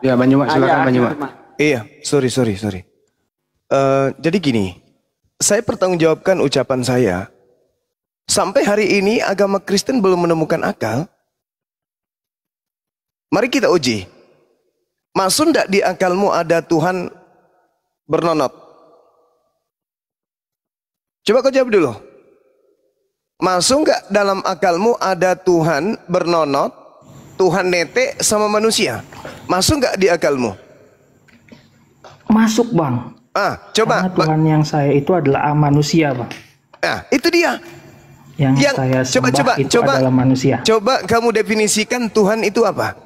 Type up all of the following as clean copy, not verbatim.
Ya, Bang Juma, silakan Bang Juma. Iya, sorry. Jadi gini, saya pertanggungjawabkan ucapan saya. Sampai hari ini agama Kristen belum menemukan akal. Mari kita uji. Masuk enggak di akalmu ada Tuhan bernonot? Coba kau jawab dulu. Masuk enggak dalam akalmu ada Tuhan bernonot, Tuhan netek sama manusia? Masuk enggak di akalmu? Masuk, Bang. Coba. Karena Tuhan yang saya itu adalah manusia, Bang. Itu dia. Yang saya sembah itu adalah manusia. Coba kamu definisikan Tuhan itu apa?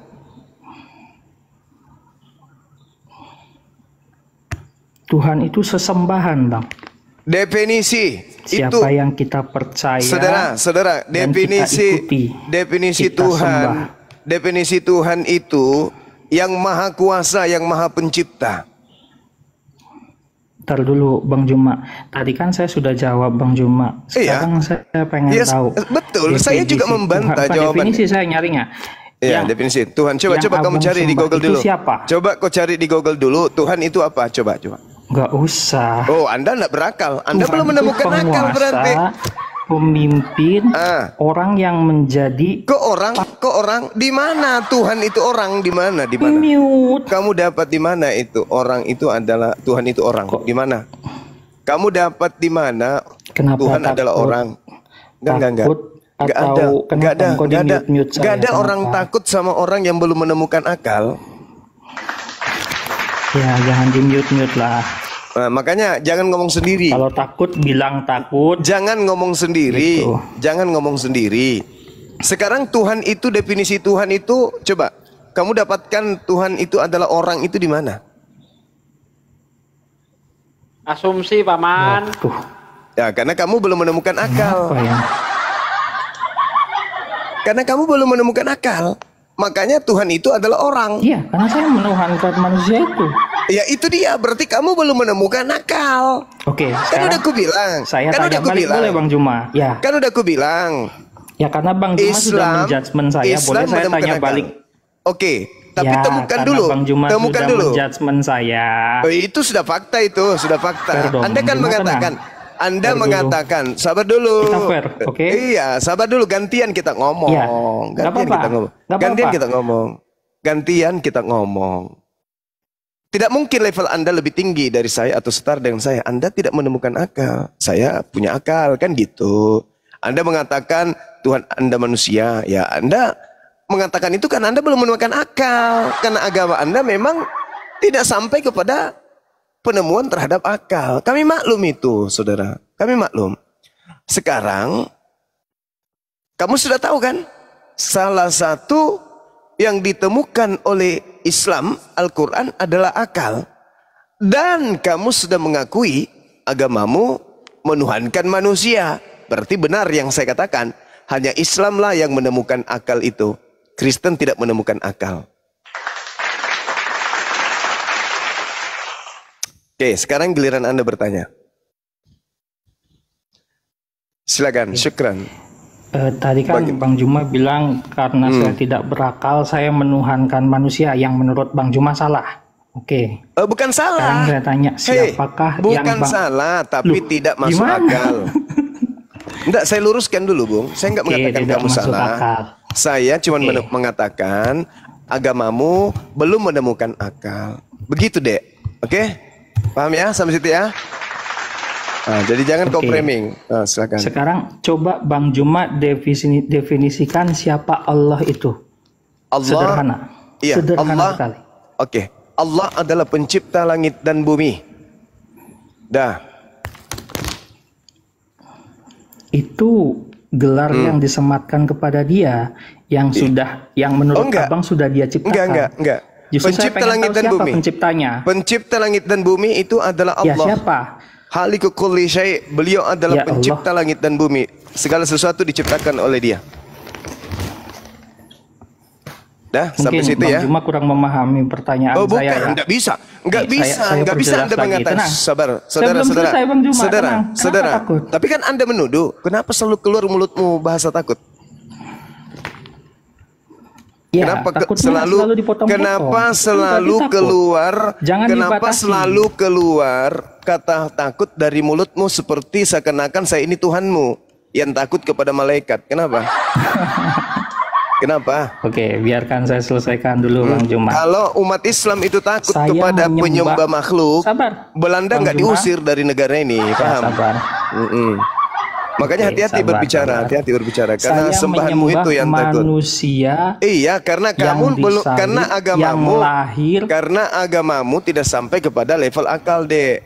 Tuhan itu sesembahan, Bang. Definisi siapa yang kita percaya, saudara, definisi Tuhan, definisi Tuhan itu yang maha kuasa, yang maha pencipta. Ntar dulu Bang Juma, tadi kan saya sudah jawab Bang Juma. Sekarang saya pengen tahu. Betul, saya juga membantah jawaban. Definisi saya nyarinya. Ya, definisi Tuhan. Coba kamu cari di Google dulu. Siapa? Coba kau cari di Google dulu. Tuhan itu apa? Coba. Enggak usah. Oh, Anda enggak berakal. Anda Tuhan belum menemukan akal berarti. Pemimpin, orang yang menjadi. Kok orang? Di mana Tuhan itu orang? Di mana? Mute. Kamu dapat di mana itu? Orang itu adalah Tuhan itu orang. Di mana? Kamu dapat di mana? Tuhan adalah orang. Enggak. Enggak ada orang takut sama orang yang belum menemukan akal. Ya, jangan di mute lah. Makanya jangan ngomong sendiri. Kalau takut bilang takut. Jangan ngomong sendiri. Gitu. Jangan ngomong sendiri. Sekarang Tuhan itu, definisi Tuhan itu, coba kamu dapatkan Tuhan itu adalah orang itu di mana? Asumsi, Paman. Ya, karena kamu belum menemukan akal. Ya? Karena kamu belum menemukan akal. Makanya Tuhan itu adalah orang. Iya, karena saya menuhankan manusia itu. Ya itu dia, berarti kamu belum menemukan akal. Oke, kan udah aku bilang. Saya tanya balik boleh Bang Juma? Ya. Kan udah aku bilang. Ya karena Bang Juma sudah menjudgment saya, boleh saya tanya balik? Oke, tapi ya, temukan dulu. Bang Juma temukan sudah dulu. Menjudgment saya. Itu sudah fakta itu, sudah fakta. Anda kan mengatakan. Anda mengatakan, sabar dulu. Kita fair, oke? Iya, sabar dulu. Gantian kita ngomong. Ya. Gantian kita ngomong. Tidak mungkin level Anda lebih tinggi dari saya atau setara dengan saya. Anda tidak menemukan akal. Saya punya akal, kan gitu. Anda mengatakan Tuhan Anda manusia. Ya, Anda mengatakan itu kan Anda belum menemukan akal. Karena agama Anda memang tidak sampai kepada penemuan terhadap akal. Kami maklum itu, saudara. Kami maklum. Sekarang, kamu sudah tahu kan? Salah satu yang ditemukan oleh Islam, Al-Quran adalah akal. Dan kamu sudah mengakui agamamu menuhankan manusia. Berarti benar yang saya katakan. Hanya Islamlah yang menemukan akal itu. Kristen tidak menemukan akal. Oke, sekarang giliran Anda bertanya. Silakan, syukran. Tadi kan Bang Juma bilang karena saya tidak berakal, saya menuhankan manusia. Yang menurut Bang Juma salah. Oke. Bukan salah. Sekarang saya tanya, siapakah yang bukan salah, tapi tidak masuk akal. Enggak, saya luruskan dulu, Bung. Saya enggak mengatakan kamu salah. Akal. Saya cuma mengatakan agamamu belum menemukan akal. Begitu, Dek. Oke? Paham ya sampai situ ya? Nah, jadi jangan kau framing. Silakan. Sekarang coba Bang Juma definisikan siapa Allah itu. Allah. Sederhana. Iya, sederhana Allah. Sekali. Oke. Allah adalah pencipta langit dan bumi. Dah. Itu gelar yang disematkan kepada dia yang menurut Abang sudah dia ciptakan. Enggak. Justru pencipta langit dan bumi. Penciptanya. Pencipta langit dan bumi itu adalah Allah. Ya, siapa? Khaliqu kulli syai'. Beliau adalah pencipta Allah. langit dan bumi. Segala sesuatu diciptakan oleh Dia. Dah, sampai situ ya. Mungkin Bang Juma kurang memahami pertanyaan bukan, saya. Ya. Enggak bisa. Enggak bisa Anda mengatakan. Saudara. Tapi kan Anda menuduh. Kenapa selalu keluar mulutmu bahasa takut? Ya, Kenapa takutnya selalu dipotong-potong. kenapa Itu selalu berarti takut. keluar Jangan kenapa dibatasi. selalu keluar kata takut dari mulutmu seperti seakan-akan saya ini Tuhanmu yang takut kepada malaikat. Kenapa? Kenapa? Oke, biarkan saya selesaikan dulu Bang Juma. Kalau umat Islam itu takut Saya kepada penyembah makhluk, Sabar. Belanda Bang nggak Juma. diusir dari negara ini, Ya, paham? sabar. Makanya Oke, hati-hati sabar, berbicara, sabar. hati-hati berbicara karena Saya sembahanmu menyembah itu yang takut. manusia Iya, karena kamu yang belum disalib, karena yang agamamu lahir. karena agamamu tidak sampai kepada level akal, Dek.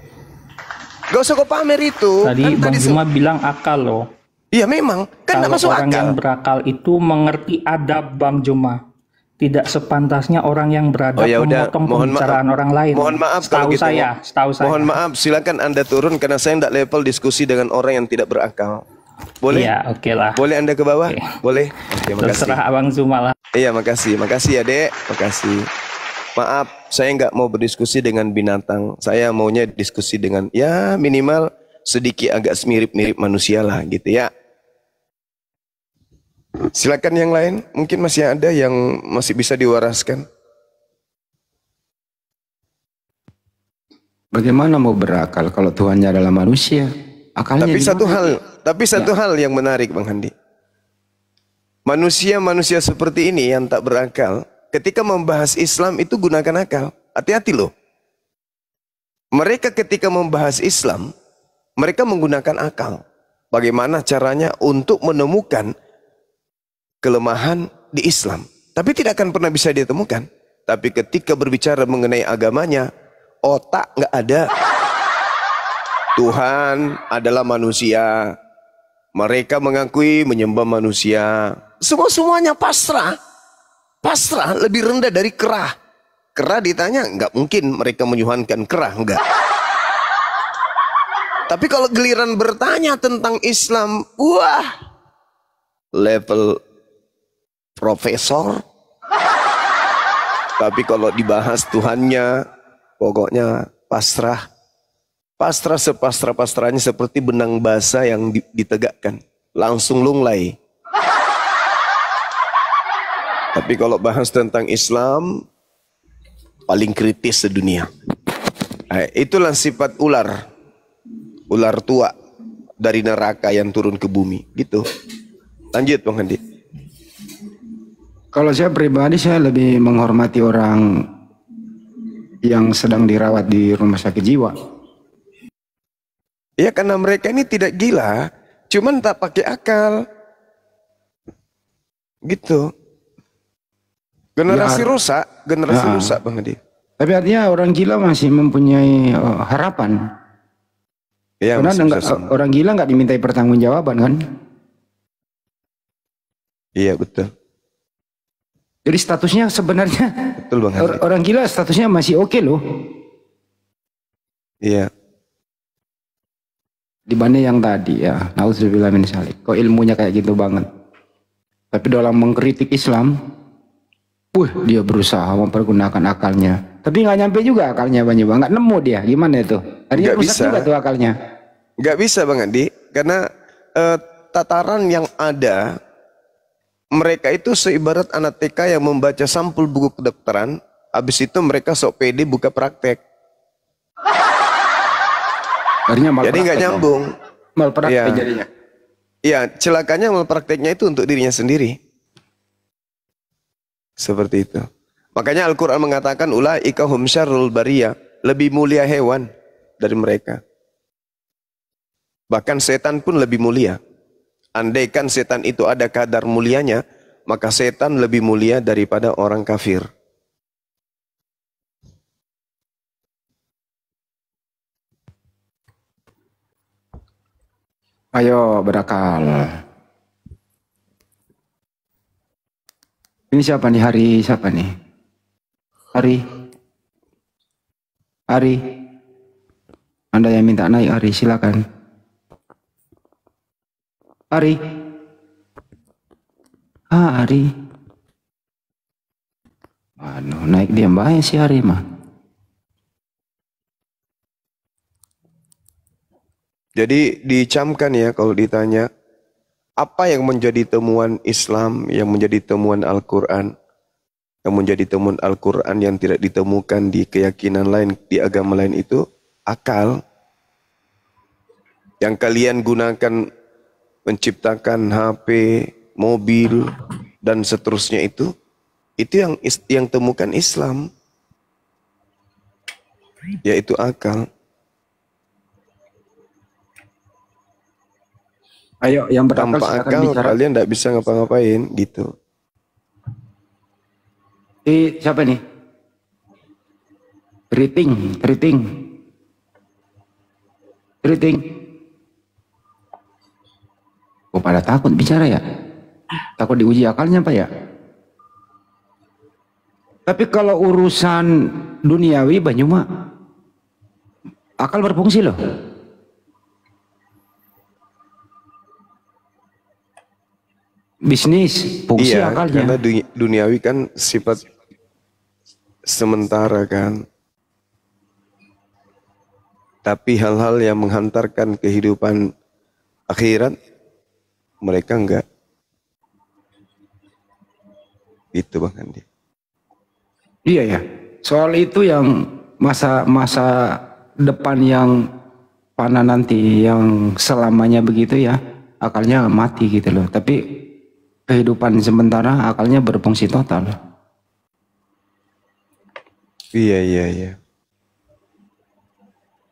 Gak usah kau pamer itu. Tadi Kan Bang tadi Juma bilang akal loh. Iya memang, kan tidak Kalau masuk orang akal. yang berakal itu mengerti adab Bang Juma. Tidak sepantasnya orang yang beradab Oh ya udah, memotong mohon pembicaraan maaf. orang lain. Mohon maaf setahu kalau gitu. setahu saya. Mohon maaf, silakan Anda turun karena saya tidak level diskusi dengan orang yang tidak berakal. Boleh? Iya, oke lah. Boleh Anda ke bawah? Oke. Boleh? Oke, makasih. Terserah Abang Juma lah. Iya, makasih. Makasih ya, Dek. Makasih. Maaf, saya nggak mau berdiskusi dengan binatang. Saya maunya diskusi dengan ya minimal sedikit agak mirip-mirip manusia lah gitu ya. Silakan yang lain. Mungkin masih ada yang masih bisa diwaraskan. Bagaimana mau berakal kalau Tuhannya adalah manusia? Akalnya Tapi di mana? satu hal yang menarik Bang Handi. Manusia-manusia seperti ini yang tak berakal, ketika membahas Islam itu gunakan akal. Hati-hati loh. Mereka ketika membahas Islam, mereka menggunakan akal. Bagaimana caranya untuk menemukan kelemahan di Islam. Tapi tidak akan pernah bisa ditemukan. Tapi ketika berbicara mengenai agamanya, otak nggak ada. Tuhan adalah manusia. Mereka mengakui menyembah manusia. Semuanya pasrah. Pasrah lebih rendah dari kerah. Kerah ditanya, nggak mungkin mereka menyuhankan kerah, enggak. Tapi kalau giliran bertanya tentang Islam, wah, level profesor. Tapi kalau dibahas Tuhannya, pokoknya pasrah. Pasrah sepasrah-pasrahnya seperti benang basah yang ditegakkan. Langsung lunglai. Tapi kalau bahas tentang Islam, paling kritis sedunia. Itulah sifat ular. Ular tua dari neraka yang turun ke bumi. Gitu. Lanjut Bang Handi. Kalau saya pribadi, saya lebih menghormati orang yang sedang dirawat di rumah sakit jiwa. Ya karena mereka ini tidak gila, cuman tak pakai akal. Gitu. Generasi Ya, rusak Bang Hadi. Tapi artinya orang gila masih mempunyai harapan. Ya, Karena masih bisa orang gila nggak dimintai pertanggungjawaban kan? Iya betul. Jadi statusnya sebenarnya Betul Bang Hadi. orang gila statusnya masih oke loh. Iya. Dibanding yang tadi ya. Nauzubillah min dzalik. Kok ilmunya kayak gitu banget. Tapi dalam mengkritik Islam, dia berusaha mempergunakan akalnya. Tapi nggak nyampe juga akalnya Bang Juma. Nggak nemu dia. Gimana itu? Artinya Nggak rusak bisa. juga tuh akalnya. Nggak bisa Bang Hadi, karena tataran yang ada, mereka itu seibarat anak TK yang membaca sampul buku kedokteran, habis itu mereka sok pede buka praktek. Artinya Jadi nggak nyambung. Malpraktek Iya. jadinya. Iya, celakanya malprakteknya itu untuk dirinya sendiri. Seperti itu. Makanya Al-Quran mengatakan ulaika hum syarrul bariyah, lebih mulia hewan dari mereka. Bahkan setan pun lebih mulia. Andaikan setan itu ada kadar mulianya, maka setan lebih mulia daripada orang kafir. Ayo berakal. Ini siapa nih Hari? Siapa nih? Hari. Hari. Anda yang minta naik Hari, silakan. Hari. Hari. Aduh, naik diam bahaya si Hari mah. Jadi dicamkan ya kalau ditanya, apa yang menjadi temuan Islam, yang menjadi temuan Al-Quran? kamu jadi temuan Al-Quran yang tidak ditemukan di keyakinan lain, di agama lain itu akal. Yang kalian gunakan menciptakan HP, mobil, dan seterusnya itu yang temukan Islam, yaitu akal. Ayo, yang berakal Tanpa silakan akal bicara. kalian tidak bisa ngapa-ngapain gitu. Siapa nih? Riting. Oh, pada takut bicara ya? Takut diuji akalnya Pak ya? Tapi kalau urusan duniawi banyak mah akal berfungsi loh. Bisnis fungsi Iya, akalnya. karena duniawi kan sifat sementara kan. Tapi hal-hal yang menghantarkan kehidupan akhirat, mereka enggak. Itu Bang Andi. Iya ya. Soal itu yang masa depan yang panah nanti, yang selamanya begitu ya, akalnya mati gitu loh. Tapi kehidupan sementara akalnya berfungsi total. Iya.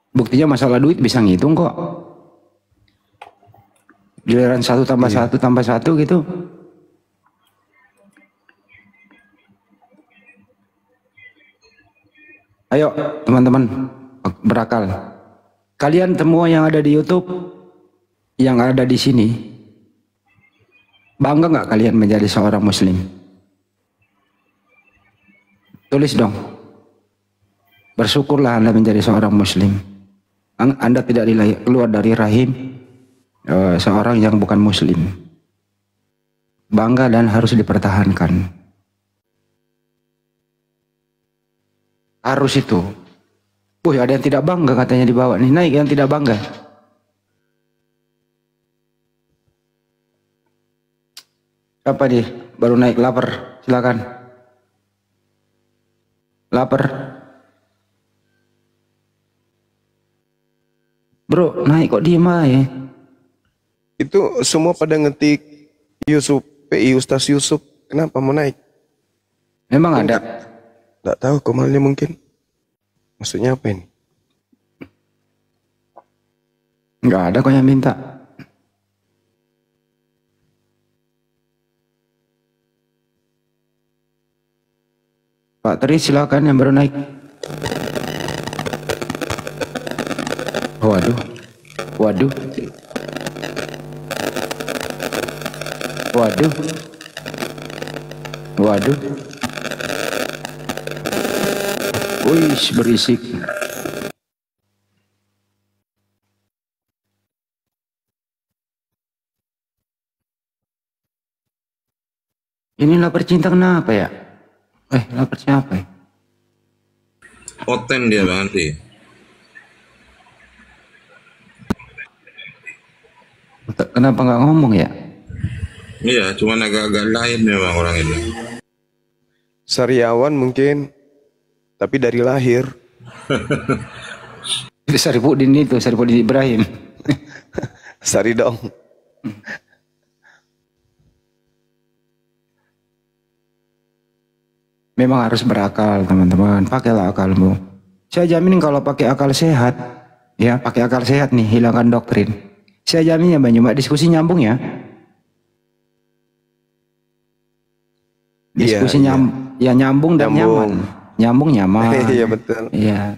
Buktinya masalah duit bisa ngitung kok. Giliran 1 tambah 1 tambah 1 gitu. Ayo teman-teman berakal. Kalian semua yang ada di YouTube, yang ada di sini, bangga nggak kalian menjadi seorang Muslim? Tulis dong. Bersyukurlah Anda menjadi seorang Muslim. Anda tidak keluar dari rahim seorang yang bukan Muslim. Bangga dan harus dipertahankan. Harus itu. Wih, ada yang tidak bangga katanya di bawah nih. Naik yang tidak bangga. Siapa nih? Baru naik, lapar. Silakan. Lapar. Bro, naik kok diem aja. Itu semua pada ngetik Yusuf, PI Ustaz Yusuf. Kenapa mau naik? Memang ada. Tidak tahu komalnya mungkin. Maksudnya apa ini? Nggak ada kok yang minta. Pak Tri silakan yang baru naik. Waduh. Waduh. Waduh. Waduh. Wih, berisik. Ini lapar cinta kenapa ya? Lapar siapa ya? Poten dia Bang Andi. Kenapa nggak ngomong ya? Iya, cuman agak-agak lain memang orang ini. Sariawan mungkin. Tapi dari lahir. Itu Saripudin Ibrahim. Sari dong. Memang harus berakal teman-teman. Pakailah akalmu. Saya jamin kalau pakai akal sehat, ya pakai akal sehat nih, hilangkan doktrin. Saya jamin ya Mbak, diskusi nyambung ya. Diskusi ya nyambung dan nyaman. Nyambung nyaman. Iya betul. Iya.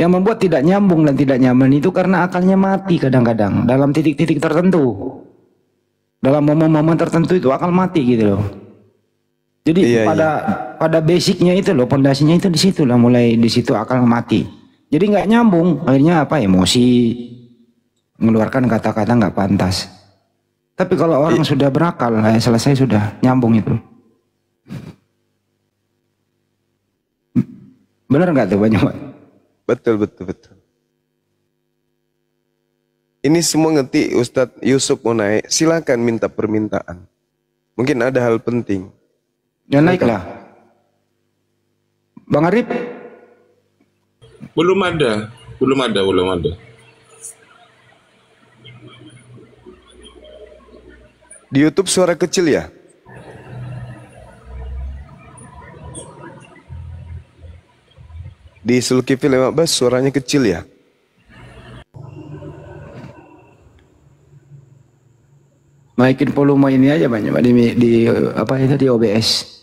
Yang membuat tidak nyambung dan tidak nyaman itu karena akalnya mati kadang-kadang dalam titik-titik tertentu. Dalam momen-momen tertentu itu akal mati gitu loh. Jadi pada basicnya itu loh, pondasinya itu di situ lah, mulai di situ akal mati. Jadi nggak nyambung, akhirnya apa, emosi, mengeluarkan kata-kata nggak pantas. Tapi kalau orang sudah berakal, selesai sudah nyambung itu. Benar nggak tuh banyak? Betul. Ini semua ngerti Ustadz Yusuf mau naik, silakan minta permintaan. Mungkin ada hal penting. Ya naiklah. Bang Arif, Belum ada. Di YouTube suara kecil ya? Di Zulkifli 15 suaranya kecil ya? naikin volume ini aja banyak di apa itu di OBS.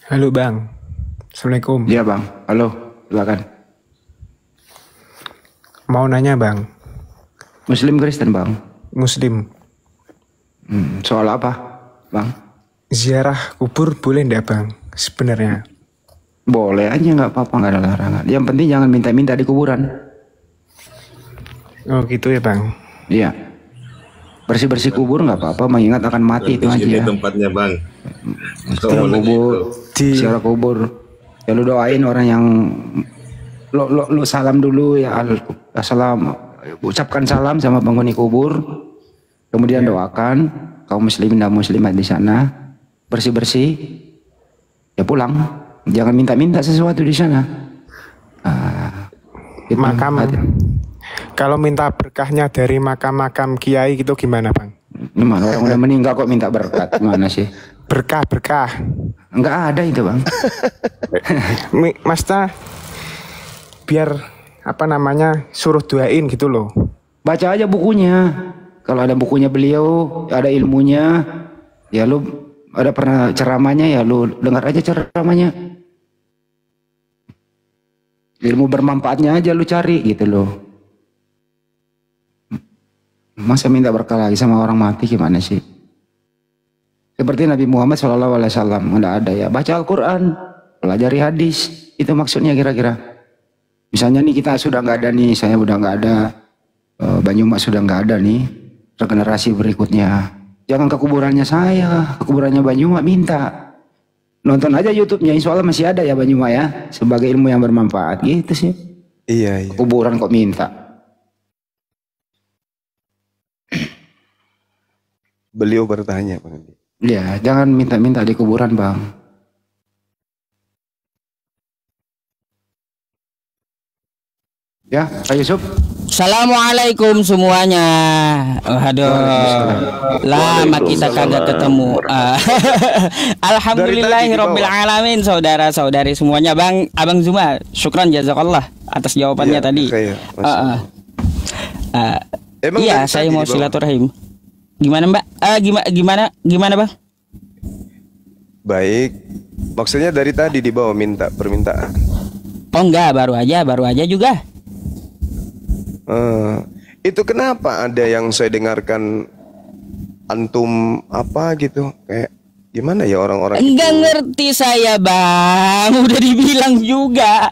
Halo Bang, Assalamualaikum. Iya Bang, halo, silakan. Mau nanya Bang, Muslim Kristen Bang? Muslim, Soal apa Bang? ziarah kubur boleh ndak Bang sebenarnya? Boleh aja, nggak apa-apa, nggak ada larangan. Yang penting jangan minta-minta di kuburan. Oh gitu ya Bang. Iya. Bersih-bersih kubur nggak apa-apa, mengingat akan mati itu aja. Ini tempatnya Bang. Ziarah kubur, ziarah kubur. Ya lu doain orang yang lu salam dulu ya, assalam, ucapkan salam sama penghuni kubur. Kemudian doakan kaum muslimin dan muslimat di sana, bersih-bersih. Ya pulang. Jangan minta-minta sesuatu di sana. Gitu. Makam, kalau minta berkahnya dari makam-makam kiai gitu gimana Bang? Gimana orang udah meninggal kok minta berkat? Gimana sih? Berkah. Enggak ada itu Bang. Maksudnya biar apa namanya suruh doain gitu loh. Baca aja bukunya. Kalau ada bukunya beliau, ada ilmunya, ya lu ada pernah ceramahnya, ya lu dengar aja ceramahnya. Ilmu bermanfaatnya aja lu cari gitu loh. Masa minta berkah lagi sama orang mati gimana sih? Seperti Nabi Muhammad SAW, nggak ada ya. Baca Al-Quran, pelajari hadis, itu maksudnya kira-kira. Misalnya nih kita sudah nggak ada nih, saya udah nggak ada, Banyumas sudah nggak ada nih, regenerasi berikutnya. Jangan ke kuburannya saya, ke kuburannya Banyumas minta. Nonton aja YouTube-nya, insya Allah masih ada ya Banyumas ya, sebagai ilmu yang bermanfaat gitu sih. Iya. Kuburan kok minta. Beliau bertanya Bang Andi. Ya, jangan minta-minta di kuburan Bang. Ya, Pak Yusuf. Assalamualaikum semuanya. Aduh, lama kita kagak ketemu. Alhamdulillahirabbil alamin, saudara-saudari semuanya. Abang Zuma, syukran jazakallah atas jawabannya tadi. Iya, saya mau silaturahim. Gimana Mbak? Gimana Bang? Baik. Maksudnya dari tadi di bawah minta permintaan. Oh enggak, baru aja juga. Itu kenapa ada yang saya dengarkan antum apa gitu, kayak gimana ya orang-orang enggak itu ngerti saya Bang, udah dibilang juga.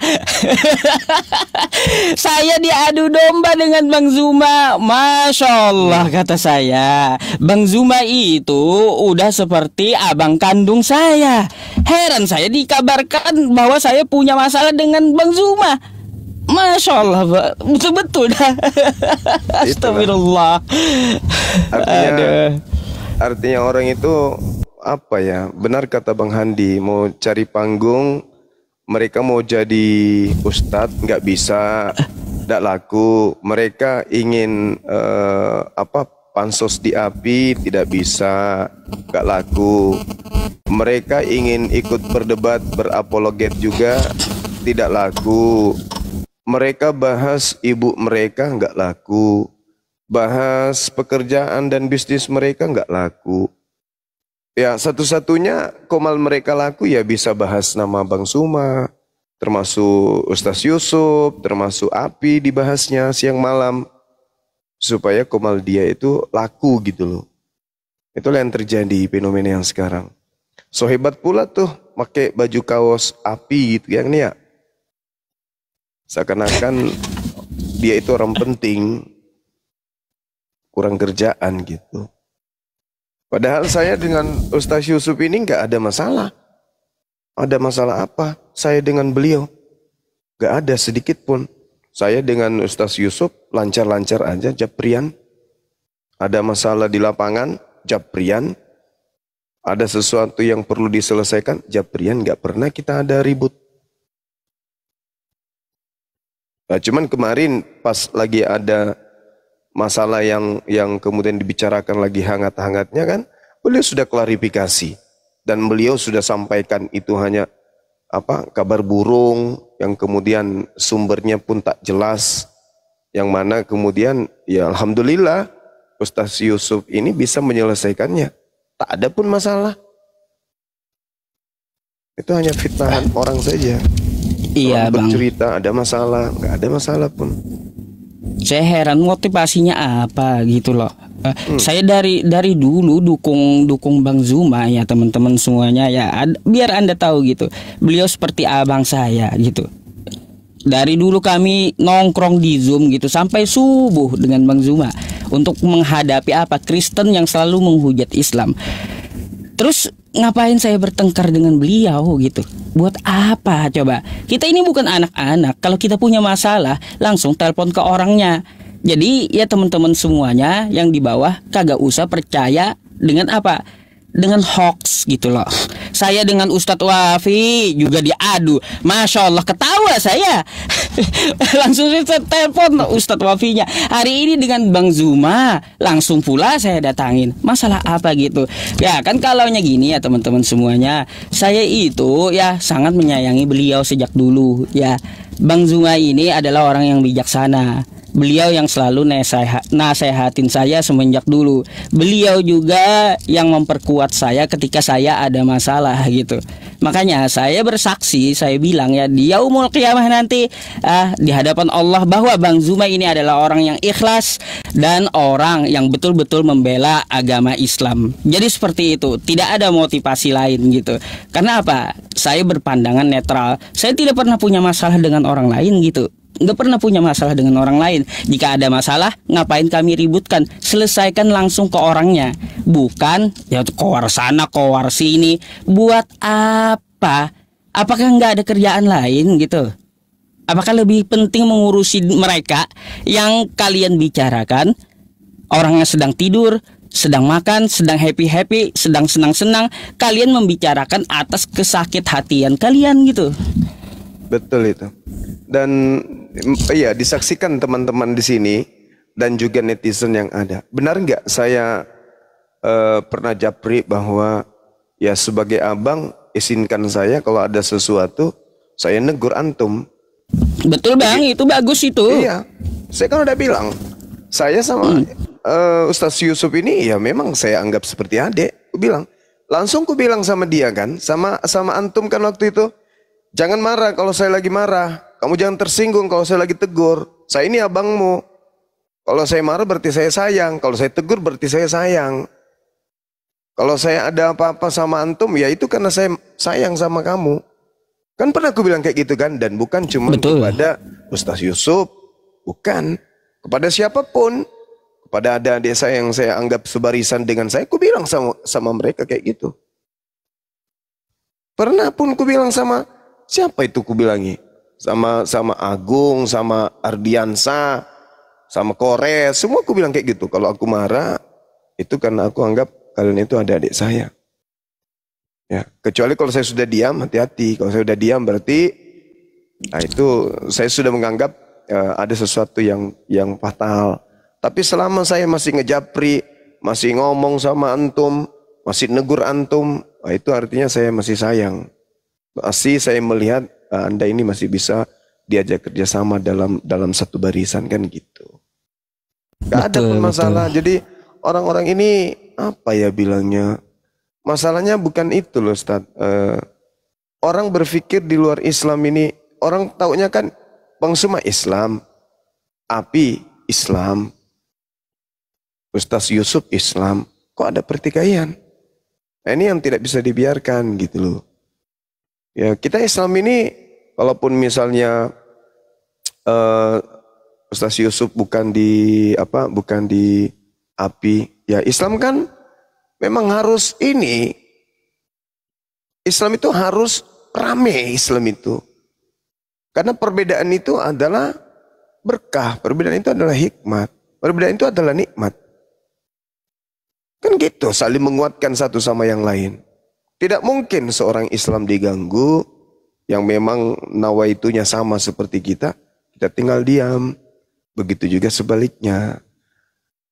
Saya diadu domba dengan Bang Zuma. Masya Allah kata saya, Bang Zuma itu udah seperti abang kandung saya. Heran saya dikabarkan bahwa saya punya masalah dengan Bang Zuma. Masya Allah, betul-betul dah. Astagfirullah. Artinya orang itu apa ya? Benar kata Bang Handi, mau cari panggung, mereka mau jadi ustadz nggak bisa, nggak laku. Mereka ingin pansos di API tidak bisa, nggak laku. Mereka ingin ikut berdebat, berapologet juga tidak laku. Mereka bahas ibu mereka nggak laku, bahas pekerjaan dan bisnis mereka nggak laku. Ya satu-satunya komal mereka laku ya bisa bahas nama Bang Zuma, termasuk Ustaz Yusuf, termasuk Api dibahasnya siang malam, supaya komal dia itu laku gitu loh. Itulah yang terjadi fenomena yang sekarang. So hebat pula tuh pakai baju kaos Api gitu yang ini ya. Seakan-akan dia itu orang penting, kurang kerjaan gitu. Padahal saya dengan Ustaz Yusuf ini nggak ada masalah. Ada masalah apa? Saya dengan beliau nggak ada sedikit pun. Saya dengan Ustaz Yusuf lancar-lancar aja, japrian. Ada masalah di lapangan, japrian. ada sesuatu yang perlu diselesaikan, Japrian nggak pernah kita ada ribut. Nah, cuman kemarin pas lagi ada masalah yang kemudian dibicarakan lagi hangat-hangatnya kan, beliau sudah klarifikasi dan beliau sudah sampaikan itu hanya kabar burung yang kemudian sumbernya pun tak jelas, yang mana kemudian ya alhamdulillah Ustaz Yusuf ini bisa menyelesaikannya, tak ada pun masalah. Itu hanya fitnahan orang saja. Iya, orang Bang. bercerita ada masalah, nggak ada masalah pun. Saya heran motivasinya apa gitu loh. Saya dari dulu dukung Bang Zuma ya teman-teman semuanya ya. Biar Anda tahu gitu. Beliau seperti abang saya gitu. Dari dulu kami nongkrong di Zoom gitu sampai subuh dengan Bang Zuma untuk menghadapi Kristen yang selalu menghujat Islam. Terus ngapain saya bertengkar dengan beliau gitu? Buat apa coba? Kita ini bukan anak-anak. Kalau kita punya masalah langsung telepon ke orangnya. Jadi ya teman-teman semuanya yang di bawah kagak usah percaya dengan dengan hoax gitu loh. Saya dengan Ustadz Wafi juga diadu. Masya Allah ketawa saya. Langsung saya telepon Ustadz Wafinya. Hari ini dengan Bang Zuma langsung pula saya datangin. Masalah apa gitu? Ya kan kalaunya gini ya teman-teman semuanya. Saya itu ya sangat menyayangi beliau sejak dulu ya. Bang Zuma ini adalah orang yang bijaksana. Beliau yang selalu nasehatin saya semenjak dulu. Beliau juga yang memperkuat saya ketika saya ada masalah gitu. Makanya saya bersaksi, saya bilang ya di yaumul qiyamah nanti di hadapan Allah bahwa Bang Zuma ini adalah orang yang ikhlas dan orang yang betul-betul membela agama Islam. Jadi seperti itu, tidak ada motivasi lain gitu. Karena apa? Saya berpandangan netral. Saya tidak pernah punya masalah dengan orang lain gitu. Nggak pernah punya masalah dengan orang lain. Jika ada masalah, ngapain kami ributkan? Selesaikan langsung ke orangnya. Bukan ya kowar sana, kowar sini. Buat apa? Apakah nggak ada kerjaan lain gitu? Apakah lebih penting mengurusi mereka yang kalian bicarakan? Orangnya sedang tidur, sedang makan, sedang happy-happy, sedang senang-senang. Kalian membicarakan atas kesakit hatian kalian gitu. Betul itu. Dan iya disaksikan teman-teman di sini dan juga netizen yang ada. Benar nggak saya pernah japri bahwa ya sebagai abang izinkan saya kalau ada sesuatu saya negur antum. Betul Bang, itu bagus itu. Iya, saya kan udah bilang saya sama Ustaz Yusuf ini ya memang saya anggap seperti adik. Aku bilang langsung, aku bilang sama dia kan, sama antum kan waktu itu. Jangan marah kalau saya lagi marah. Kamu jangan tersinggung kalau saya lagi tegur. Saya ini abangmu. Kalau saya marah berarti saya sayang. Kalau saya tegur berarti saya sayang. Kalau saya ada apa-apa sama antum, ya itu karena saya sayang sama kamu. Kan pernah aku bilang kayak gitu kan. Dan bukan cuma kepada Ustaz Yusuf. Bukan. Kepada siapapun. Kepada adik-adik saya yang saya anggap sebarisan dengan saya. Aku bilang sama mereka kayak gitu. Pernah pun aku bilang sama siapa itu ku bilangi? Sama Agung, sama Ardiansa, sama Kores, semua aku bilang kayak gitu. Kalau aku marah, itu karena aku anggap kalian itu adik-adik saya. Ya, kecuali kalau saya sudah diam, hati-hati. Kalau saya sudah diam berarti itu saya sudah menganggap ada sesuatu yang fatal. Tapi selama saya masih ngejapri, masih ngomong sama antum, masih negur antum, itu artinya saya masih sayang. Masih saya melihat Anda ini masih bisa diajak kerjasama dalam satu barisan kan gitu. Gak ada pun masalah. Jadi orang-orang ini apa ya bilangnya? Masalahnya bukan itu loh Ustaz. Orang berpikir di luar Islam ini, orang taunya kan Bang Zuma Islam, Api Islam, Ustaz Yusuf Islam. Kok ada pertikaian? Nah, ini yang tidak bisa dibiarkan gitu loh. Ya, kita Islam ini walaupun misalnya Ustaz Yusuf bukan di Api, ya Islam kan memang harus ini. Islam itu harus rame Islam itu. Karena perbedaan itu adalah berkah, perbedaan itu adalah hikmat, perbedaan itu adalah nikmat. Kan gitu, saling menguatkan satu sama yang lain. Tidak mungkin seorang Islam diganggu yang memang nawaitunya sama seperti kita tinggal diam. Begitu juga sebaliknya.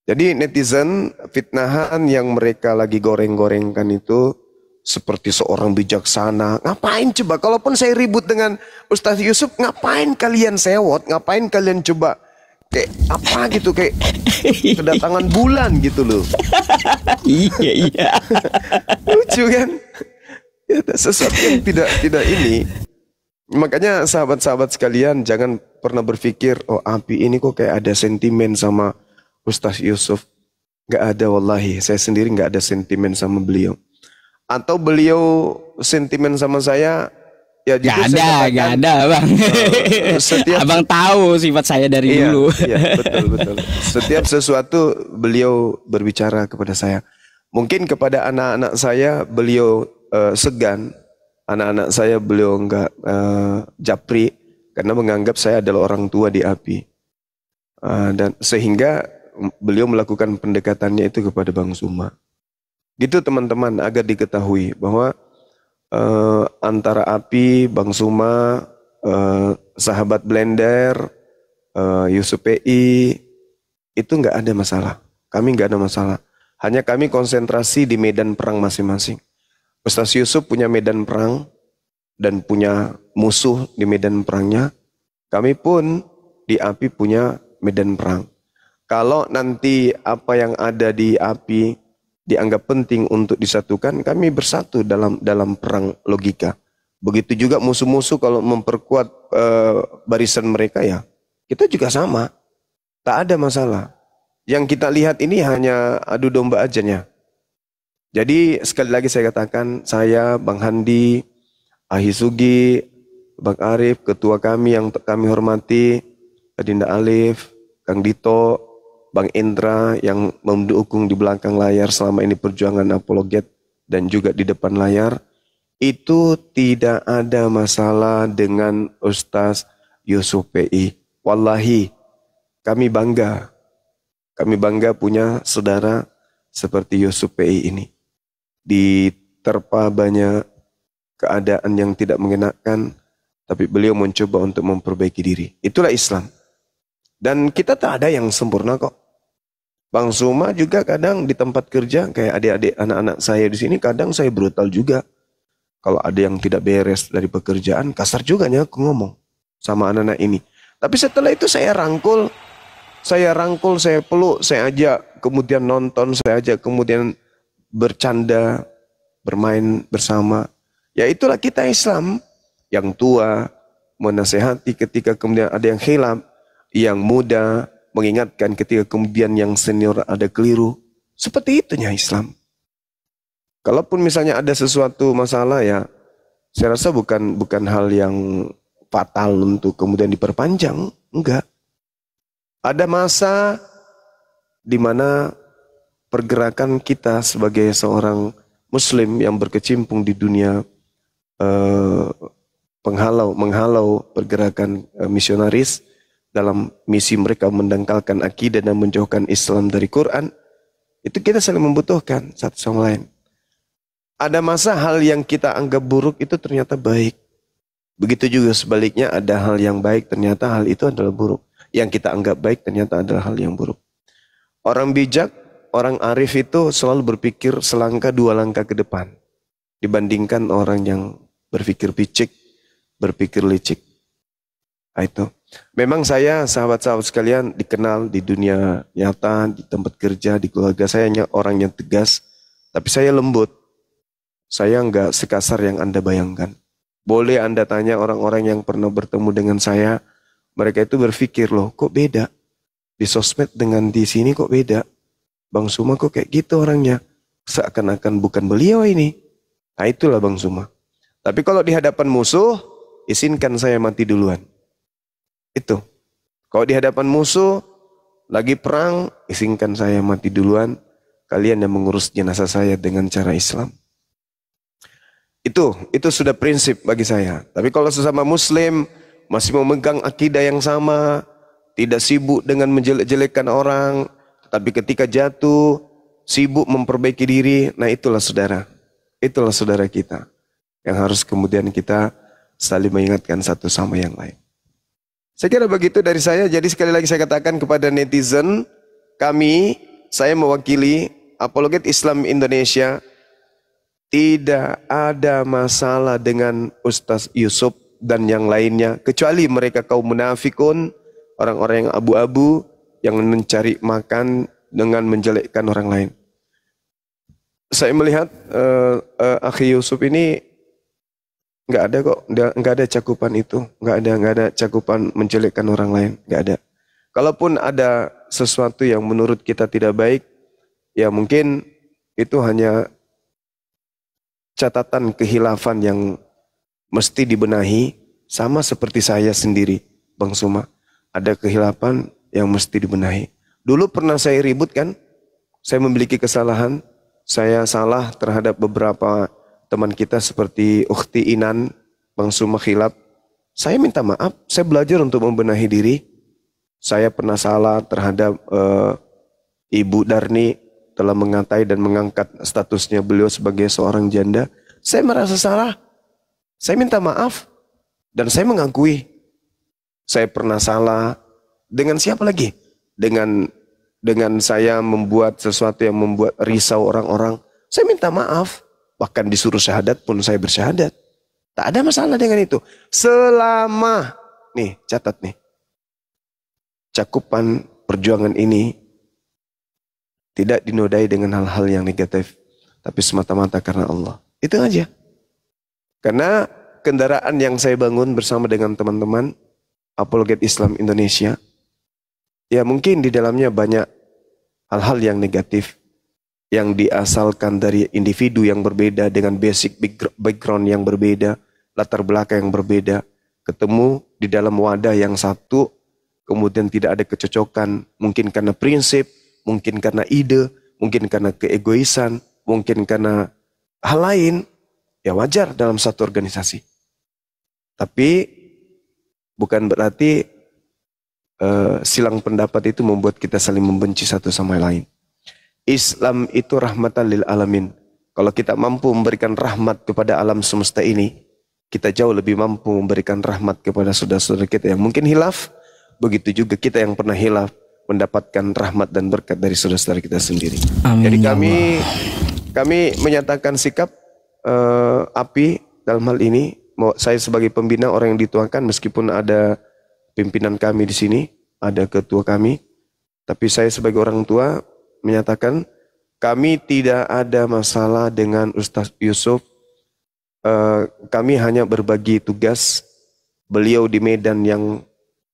Jadi netizen fitnahan yang mereka lagi goreng-gorengkan itu seperti seorang bijaksana. Ngapain coba? Kalaupun saya ribut dengan Ustaz Yusuf, ngapain kalian sewot? Ngapain kalian coba kayak apa gitu, kayak kedatangan bulan gitu loh. Iya. Lucu kan? Ya, sesuatu yang tidak ini. Makanya sahabat-sahabat sekalian jangan pernah berpikir, oh Api ini kok kayak ada sentimen sama Ustaz Yusuf. Gak ada, wallahi. Saya sendiri gak ada sentimen sama beliau. Atau beliau sentimen sama saya, ya gak ada bang. Abang tahu sifat saya dari dulu. Iya, betul. Setiap sesuatu beliau berbicara kepada saya. Mungkin kepada anak-anak saya beliau segan. Anak-anak saya beliau enggak japri karena menganggap saya adalah orang tua di API. Dan sehingga beliau melakukan pendekatannya itu kepada Bang Zuma. Gitu teman-teman, agar diketahui bahwa antara API, Bang Zuma, sahabat Blender, Yusuf PI, itu nggak ada masalah. Kami nggak ada masalah. Hanya kami konsentrasi di medan perang masing-masing. Ustaz Yusuf punya medan perang dan punya musuh di medan perangnya. Kami pun di API punya medan perang. Kalau nanti apa yang ada di API dianggap penting untuk disatukan, kami bersatu dalam perang logika. Begitu juga musuh-musuh kalau memperkuat barisan mereka, ya kita juga sama. Tak ada masalah. Yang kita lihat ini hanya adu domba ajanya. Jadi sekali lagi saya katakan, saya, Bang Handi, Ahi Sugi, Bang Arif, ketua kami yang kami hormati, Adinda Alif, Kang Dito, Bang Indra yang mendukung di belakang layar selama ini perjuangan apologet dan juga di depan layar, itu tidak ada masalah dengan Ustaz Yusuf PI. Wallahi, kami bangga. Kami bangga punya saudara seperti Yusuf PI ini. Diterpa banyak keadaan yang tidak mengenakan, tapi beliau mencoba untuk memperbaiki diri. Itulah Islam. Dan kita tak ada yang sempurna kok. Bang Zuma juga kadang di tempat kerja, kayak adik-adik anak-anak saya di sini, kadang saya brutal juga. Kalau ada yang tidak beres dari pekerjaan, kasar juga nih aku ngomong sama anak-anak ini. Tapi setelah itu saya rangkul, saya peluk, saya ajak, kemudian nonton, saya ajak, kemudian bercanda, bermain bersama. Ya itulah kita Islam, yang tua menasehati ketika kemudian ada yang khilaf, yang muda mengingatkan ketika kemudian yang senior ada keliru. Seperti itunya Islam. Kalaupun misalnya ada sesuatu masalah, ya saya rasa bukan hal yang fatal untuk kemudian diperpanjang. Enggak. Ada masa di mana pergerakan kita sebagai seorang Muslim yang berkecimpung di dunia menghalau pergerakan misionaris dalam misi mereka mendangkalkan akidah dan menjauhkan Islam dari Quran, itu kita saling membutuhkan satu sama lain. Ada masa hal yang kita anggap buruk itu ternyata baik. Begitu juga sebaliknya, ada hal yang baik ternyata hal itu adalah buruk. Yang kita anggap baik ternyata adalah hal yang buruk. Orang bijak, orang arif itu selalu berpikir selangkah dua langkah ke depan dibandingkan orang yang berpikir picik, berpikir licik. Nah, itu. Memang saya, sahabat-sahabat sekalian, dikenal di dunia nyata, di tempat kerja, di keluarga saya orang yang tegas, tapi saya lembut. Saya enggak sekasar yang Anda bayangkan. Boleh Anda tanya orang-orang yang pernah bertemu dengan saya, mereka itu berpikir, loh kok beda? Di sosmed dengan di sini kok beda? Bang Zuma kok kayak gitu orangnya? Seakan-akan bukan beliau ini. Nah itulah Bang Zuma. Tapi kalau di hadapan musuh, izinkan saya mati duluan. Itu. Kalau di hadapan musuh, lagi perang, izinkan saya mati duluan. Kalian yang mengurus jenazah saya dengan cara Islam. Itu sudah prinsip bagi saya. Tapi kalau sesama Muslim masih memegang akidah yang sama, tidak sibuk dengan menjelek-jelekan orang, tapi ketika jatuh sibuk memperbaiki diri. Nah itulah saudara kita yang harus kemudian kita saling mengingatkan satu sama yang lain. Saya kira begitu dari saya. Jadi sekali lagi saya katakan kepada netizen, saya mewakili Apologet Islam Indonesia, tidak ada masalah dengan Ustaz Yusuf dan yang lainnya, kecuali mereka kaum munafikun, orang-orang yang abu-abu, yang mencari makan dengan menjelekkan orang lain. Saya melihat Akhi Yusuf ini nggak ada kok, nggak ada cakupan itu, nggak ada cakupan menjelekkan orang lain, nggak ada. Kalaupun ada sesuatu yang menurut kita tidak baik, ya mungkin itu hanya catatan kehilafan yang mesti dibenahi, sama seperti saya sendiri, Bang Suma. Ada kehilafan yang mesti dibenahi. Dulu pernah saya ribut kan, saya memiliki kesalahan, saya salah terhadap beberapa teman kita seperti Ukhti Inan, Bang Suma khilaf. Saya minta maaf, saya belajar untuk membenahi diri. Saya pernah salah terhadap Ibu Darni, telah mengatai dan mengangkat statusnya beliau sebagai seorang janda. Saya merasa salah, saya minta maaf, dan saya mengakui saya pernah salah. Dengan siapa lagi? Dengan saya membuat sesuatu yang membuat risau orang-orang. Saya minta maaf. Bahkan disuruh syahadat pun saya bersyahadat. Tak ada masalah dengan itu. Selama, nih catat nih, cakupan perjuangan ini tidak dinodai dengan hal-hal yang negatif, tapi semata-mata karena Allah. Itu aja. Karena kendaraan yang saya bangun bersama dengan teman-teman Apologet Islam Indonesia, ya mungkin di dalamnya banyak hal-hal yang negatif yang diasalkan dari individu yang berbeda dengan basic background yang berbeda, latar belakang yang berbeda, ketemu di dalam wadah yang satu, kemudian tidak ada kecocokan, mungkin karena prinsip, mungkin karena ide, mungkin karena keegoisan, mungkin karena hal lain, ya wajar dalam satu organisasi. Tapi bukan berarti silang pendapat itu membuat kita saling membenci satu sama lain. Islam itu rahmatan lil alamin. Kalau kita mampu memberikan rahmat kepada alam semesta ini, kita jauh lebih mampu memberikan rahmat kepada saudara-saudara kita yang mungkin hilaf. Begitu juga kita yang pernah hilaf mendapatkan rahmat dan berkat dari saudara-saudara kita sendiri. Amin. Jadi kami menyatakan sikap api dalam hal ini. Saya sebagai pembina, orang yang dituakan, meskipun ada pimpinan kami di sini, ada ketua kami, tapi saya sebagai orang tua menyatakan kami tidak ada masalah dengan Ustaz Yusuf. Kami hanya berbagi tugas. Beliau di medan yang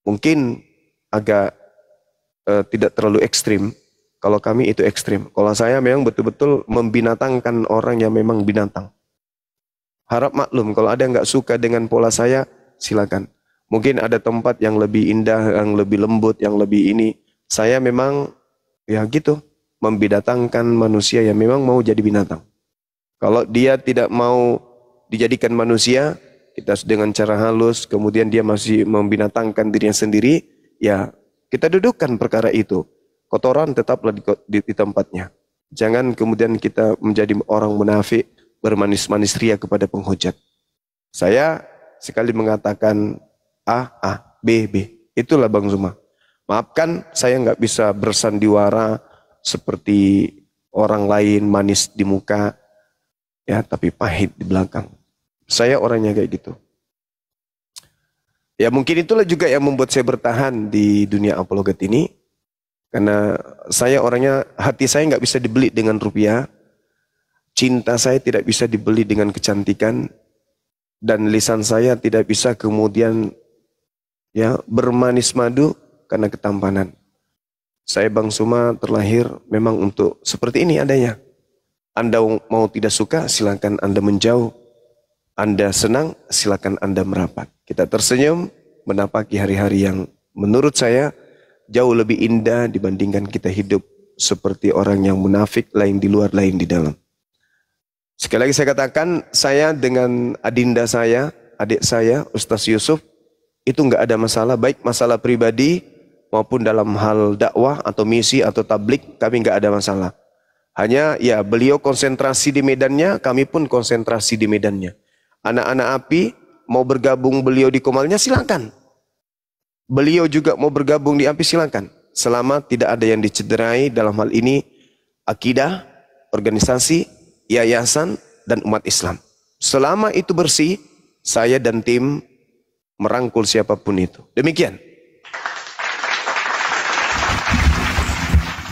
mungkin agak tidak terlalu ekstrim. Kalau kami itu ekstrim. Kalau saya memang betul-betul membinatangkan orang yang memang binatang. Harap maklum, kalau ada yang nggak suka dengan pola saya, silakan. Mungkin ada tempat yang lebih indah, yang lebih lembut, yang lebih ini. Saya memang ya gitu, membinatangkan manusia yang memang mau jadi binatang. Kalau dia tidak mau dijadikan manusia, kita dengan cara halus, kemudian dia masih membinatangkan dirinya sendiri, ya kita dudukkan perkara itu. Kotoran tetaplah di tempatnya. Jangan kemudian kita menjadi orang munafik, bermanis-manis ria kepada penghujat. Saya sekali mengatakan A, B, B. Itulah Bang Zuma. Maafkan, saya nggak bisa bersandiwara seperti orang lain, manis di muka, ya, tapi pahit di belakang. Saya orangnya kayak gitu. Ya mungkin itulah juga yang membuat saya bertahan di dunia apologet ini. Karena saya orangnya, hati saya nggak bisa dibeli dengan rupiah. Cinta saya tidak bisa dibeli dengan kecantikan. Dan lisan saya tidak bisa kemudian ya bermanis madu karena ketampanan. Saya Bang Suma terlahir memang untuk seperti ini adanya. Anda mau tidak suka, silakan Anda menjauh. Anda senang, silakan Anda merapat. Kita tersenyum, menapaki hari-hari yang menurut saya jauh lebih indah dibandingkan kita hidup seperti orang yang munafik, lain di luar, lain di dalam. Sekali lagi saya katakan, saya dengan adinda saya, adik saya, Ustaz Yusuf, itu nggak ada masalah, baik masalah pribadi maupun dalam hal dakwah atau misi atau tablik, kami nggak ada masalah. Hanya ya beliau konsentrasi di medannya, kami pun konsentrasi di medannya. Anak-anak API mau bergabung beliau di Komalnya silakan. Beliau juga mau bergabung di API silakan. Selama tidak ada yang dicederai dalam hal ini akidah, organisasi, yayasan, dan umat Islam. Selama itu bersih, saya dan tim merangkul siapapun itu. Demikian.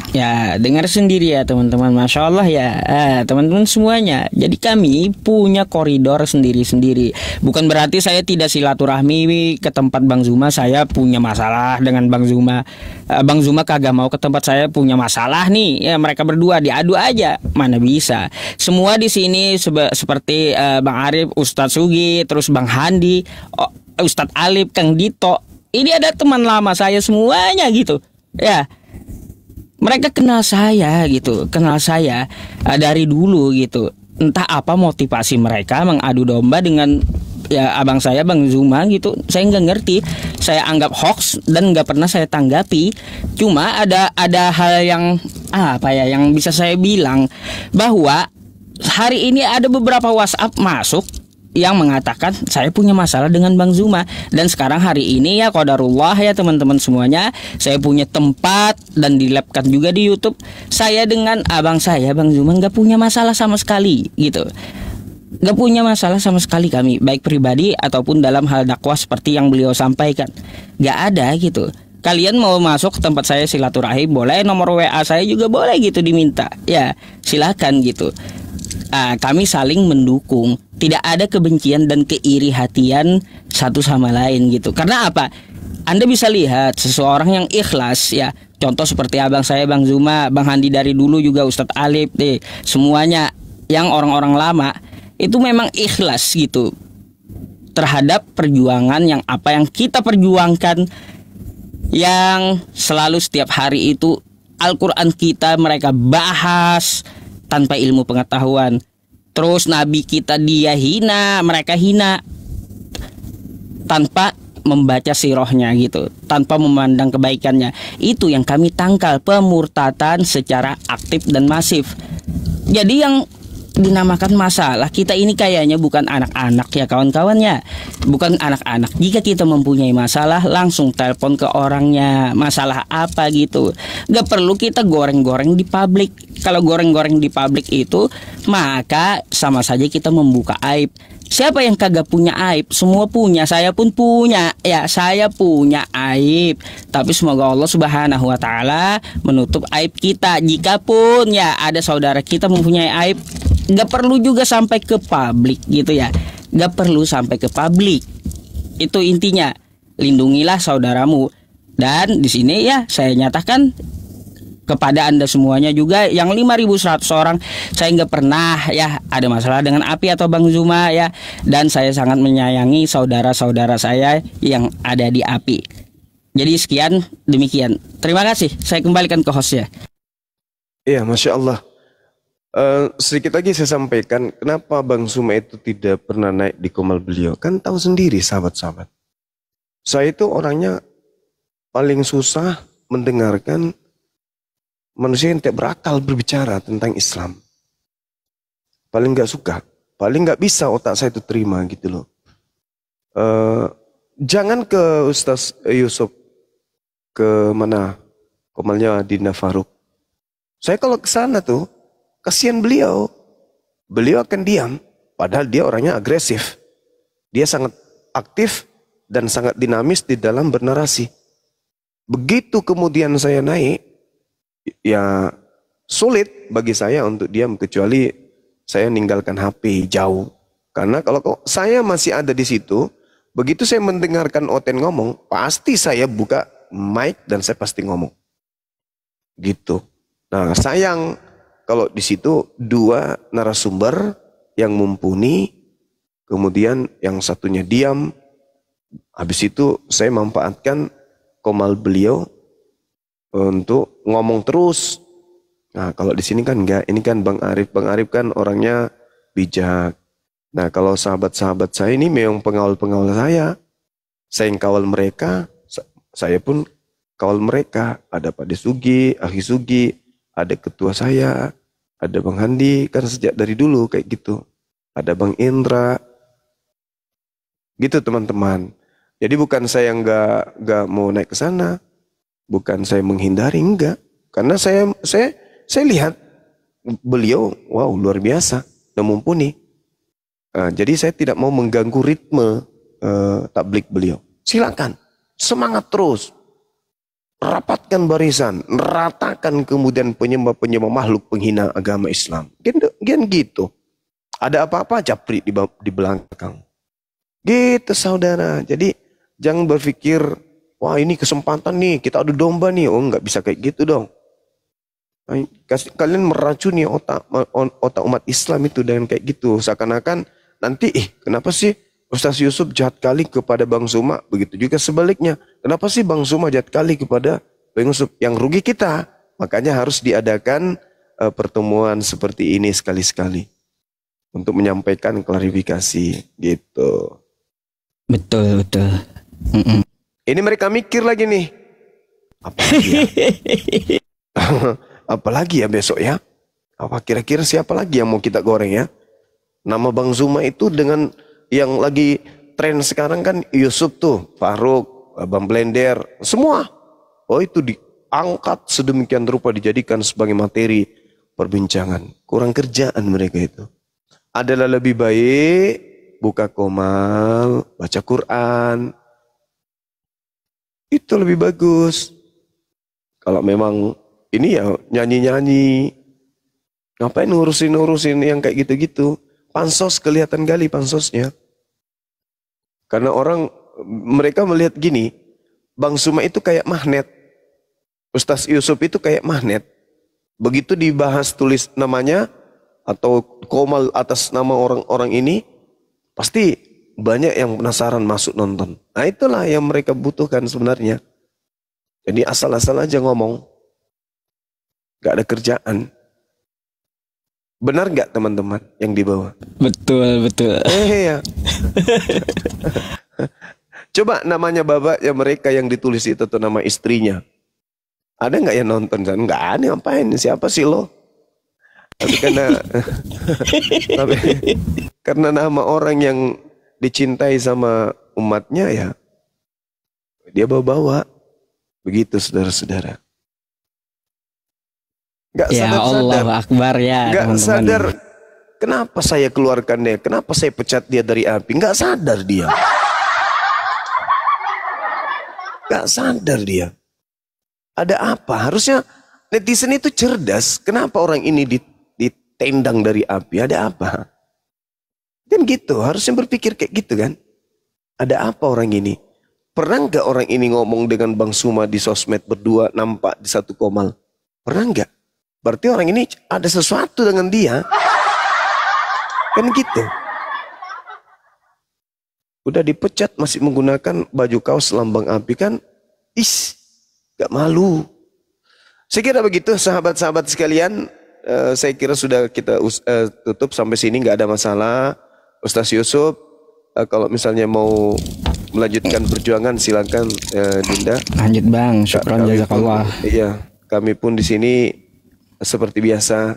Ya, dengar sendiri ya teman-teman, Masya Allah ya, teman-teman semuanya. Jadi kami punya koridor sendiri-sendiri. Bukan berarti saya tidak silaturahmi ke tempat Bang Zuma, saya punya masalah dengan Bang Zuma. Bang Zuma kagak mau ke tempat saya, punya masalah nih. Ya mereka berdua diadu aja, mana bisa. Semua di sini seperti Bang Arif, Ustadz Sugi, terus Bang Handi, Ustadz Alif, Kang Dito. Ini ada teman lama saya semuanya gitu. Ya. Mereka kenal saya gitu, kenal saya dari dulu gitu. Entah apa motivasi mereka mengadu domba dengan ya abang saya Bang Zuma gitu. Saya nggak ngerti. Saya anggap hoax dan nggak pernah saya tanggapi. Cuma ada hal yang apa ya yang bisa saya bilang bahwa hari ini ada beberapa WhatsApp masuk yang mengatakan saya punya masalah dengan Bang Zuma. Dan sekarang hari ini ya qadarullah ya teman-teman semuanya, saya punya tempat dan dilabkan juga di YouTube. Saya dengan abang saya Bang Zuma nggak punya masalah sama sekali gitu. Nggak punya masalah sama sekali kami, baik pribadi ataupun dalam hal dakwah seperti yang beliau sampaikan. Nggak ada gitu. Kalian mau masuk ke tempat saya silaturahim boleh, nomor WA saya juga boleh gitu diminta. Ya silakan gitu. Kami saling mendukung, tidak ada kebencian dan keiri hatian satu sama lain gitu. Karena apa? Anda bisa lihat seseorang yang ikhlas ya. Contoh seperti abang saya Bang Zuma, Bang Handi dari dulu juga Ustadz Alif deh. Semuanya yang orang-orang lama itu memang ikhlas gitu terhadap perjuangan yang apa yang kita perjuangkan, yang selalu setiap hari itu Al-Quran kita mereka bahas tanpa ilmu pengetahuan. Terus Nabi kita dia hina, mereka hina tanpa membaca sirahnya gitu, tanpa memandang kebaikannya. Itu yang kami tangkal, pemurtatan secara aktif dan masif. Jadi yang dinamakan masalah kita ini kayaknya bukan anak-anak ya kawan-kawannya, bukan anak-anak. Jika kita mempunyai masalah langsung telepon ke orangnya, masalah apa gitu. Gak perlu kita goreng-goreng di publik. Kalau goreng-goreng di publik itu maka sama saja kita membuka aib. Siapa yang kagak punya aib? Semua punya, saya pun punya. Ya, saya punya aib. Tapi semoga Allah Subhanahu wa taala menutup aib kita. Jikapun ya ada saudara kita mempunyai aib, gak perlu juga sampai ke publik gitu ya. Gak perlu sampai ke publik. Itu intinya. Lindungilah saudaramu. Dan di sini ya saya nyatakan kepada Anda semuanya juga yang 5.100 orang, saya nggak pernah ya ada masalah dengan API atau Bang Zuma ya, dan saya sangat menyayangi saudara-saudara saya yang ada di API. Jadi sekian demikian. Terima kasih. Saya kembalikan ke hostnya. Iya, Masya Allah. Sedikit lagi saya sampaikan kenapa Bang Zuma itu tidak pernah naik di Komal beliau. Kan tahu sendiri sahabat-sahabat, saya itu orangnya paling susah mendengarkan manusia yang tidak berakal berbicara tentang Islam. Paling nggak suka, paling nggak bisa otak saya itu terima gitu loh. Jangan ke Ustaz Yusuf, ke mana Komalnya Dina Faruk. Saya kalau ke sana tuh kasihan beliau. Beliau akan diam, padahal dia orangnya agresif. Dia sangat aktif dan sangat dinamis di dalam bernarasi. Begitu kemudian saya naik, ya sulit bagi saya untuk diam kecuali saya ninggalkan HP jauh. Karena kalau saya masih ada di situ, begitu saya mendengarkan Oten ngomong, pasti saya buka mic dan saya pasti ngomong. Gitu. Nah, sayang kalau di situ dua narasumber yang mumpuni, kemudian yang satunya diam. Habis itu saya manfaatkan Komal beliau untuk ngomong terus. Nah, kalau di sini kan enggak, ini kan Bang Arif kan orangnya bijak. Nah, kalau sahabat-sahabat saya ini memang pengawal-pengawal saya. Saya yang kawal mereka, saya pun kawal mereka. Ada Pak Desugi, Akhi Sugi, ada ketua saya, Ada Bang Handi, kan sejak dari dulu kayak gitu. Ada Bang Indra. Gitu teman-teman. Jadi bukan saya nggak mau naik ke sana. Bukan saya menghindari, enggak. Karena saya lihat beliau, wow, luar biasa dan mumpuni. Jadi saya tidak mau mengganggu ritme tablik beliau. Silakan, semangat terus. Rapatkan barisan, ratakan kemudian penyembah-penyembah makhluk penghina agama Islam. Gen gitu. Ada apa-apa japri di belakang. Gitu saudara. Jadi jangan berpikir, wah ini kesempatan nih, kita adu domba nih. Oh nggak bisa kayak gitu dong. Kalian meracuni otak umat Islam itu dengan kayak gitu. Seakan-akan nanti, kenapa sih Ustaz Yusuf jahat kali kepada Bang Zuma? Begitu juga sebaliknya. Kenapa sih Bang Zuma jahat kali kepada Bang Yusuf? Yang rugi kita. Makanya harus diadakan pertemuan seperti ini sekali-sekali. Untuk menyampaikan klarifikasi. Gitu. Betul. Ini mereka mikir lagi nih. Apalagi ya? Apalagi ya besok ya? Apa kira-kira siapa lagi yang mau kita goreng ya? Nama Bang Zuma itu dengan yang lagi tren sekarang kan Yusuf tuh, Faruk, Bang Blender, semua. Oh itu diangkat sedemikian rupa dijadikan sebagai materi perbincangan. Kurang kerjaan mereka itu. Adalah lebih baik buka komal, baca Quran. Itu lebih bagus. Kalau memang ini ya nyanyi-nyanyi. Ngapain ngurusin yang kayak gitu-gitu. Pansos kelihatan kali pansosnya. Karena mereka melihat gini, Bang Zuma itu kayak magnet. Ustaz Yusuf itu kayak magnet. Begitu dibahas tulis namanya atau komal atas nama orang-orang ini, pasti banyak yang penasaran masuk nonton. Nah itulah yang mereka butuhkan sebenarnya. Jadi asal-asal aja ngomong. Gak ada kerjaan. Benar gak teman-teman yang dibawa? Betul. Ya. Coba namanya bapaknya mereka yang ditulis itu tuh nama istrinya. Ada nggak yang nonton? Nggak ada, ngapain? Siapa sih lo? Tapi karena nama orang yang dicintai sama umatnya ya, dia bawa-bawa. Begitu saudara-saudara. Gak Ya sadar-sadar. Allah Akbar ya. Gak teman-teman. sadar. Kenapa saya keluarkan dia? Kenapa saya pecat dia dari api? Gak sadar dia. Gak sadar dia. Ada apa? Harusnya netizen itu cerdas. Kenapa orang ini ditendang dari api? Ada apa? Kan gitu. Harusnya berpikir kayak gitu kan. Ada apa orang ini? Pernah gak orang ini ngomong dengan Bang Zuma di sosmed berdua nampak di satu komal? Pernah gak? Berarti orang ini ada sesuatu dengan dia. Kan gitu. Udah dipecat masih menggunakan baju kaos lambang api kan. Gak malu. Saya kira begitu sahabat-sahabat sekalian. Saya kira sudah kita tutup sampai sini, gak ada masalah. Ustaz Yusuf, kalau misalnya mau melanjutkan perjuangan silakan Dinda. Lanjut Bang, syukran jazakallah. Iya, kami pun di sini seperti biasa,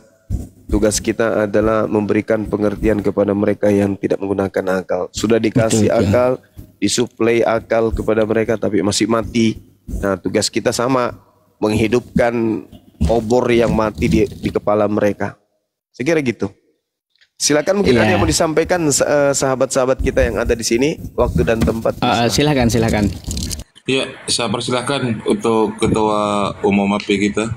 tugas kita adalah memberikan pengertian kepada mereka yang tidak menggunakan akal. Sudah dikasih akal, disuplai akal kepada mereka tapi masih mati. Nah, tugas kita sama, menghidupkan obor yang mati di kepala mereka. Saya kira gitu. Silakan mungkin ada yang mau disampaikan sahabat-sahabat kita yang ada di sini, waktu dan tempat. Silakan. Ya, saya persilahkan untuk Ketua Umum API kita.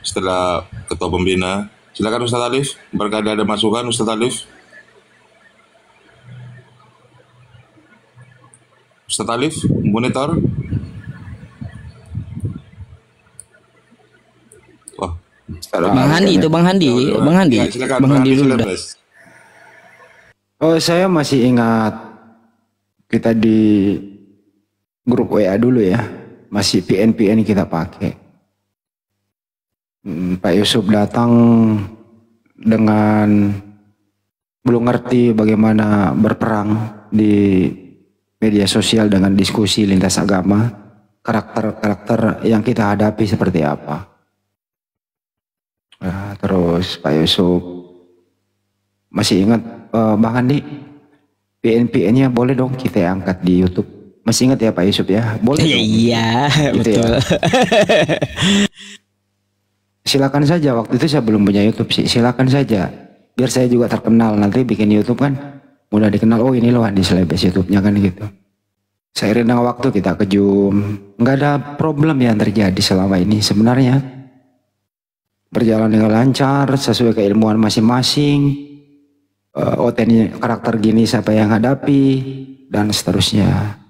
Setelah Ketua Pembina, silakan Ustaz Alif. Barangkali ada masukan Ustaz Alif. Ustaz Alif, monitor. Wah, Bang Handi itu Bang Handi. Ya, silakan, Bang Handi dulu. silakan, Mas. Oh, saya masih ingat kita di grup WA dulu ya. Masih PN kita pakai. Pak Yusuf datang dengan belum ngerti bagaimana berperang di media sosial dengan diskusi lintas agama, karakter-karakter yang kita hadapi seperti apa. terus Pak Yusuf. Masih ingat Bang Andi, PN-PN-nya boleh dong kita angkat di YouTube. Masih ingat ya Pak Yusuf ya? Boleh dong. Iya, Gitu betul. ya. Silakan saja, waktu itu saya belum punya YouTube sih. Silakan saja. Biar saya juga terkenal, nanti bikin YouTube kan mudah dikenal. Oh ini loh Andi Selebes YouTube-nya kan gitu. Seiring dengan waktu kita ke Zoom, nggak ada problem yang terjadi selama ini sebenarnya. Berjalan dengan lancar, sesuai keilmuan masing-masing. OTN karakter gini siapa yang hadapi, dan seterusnya.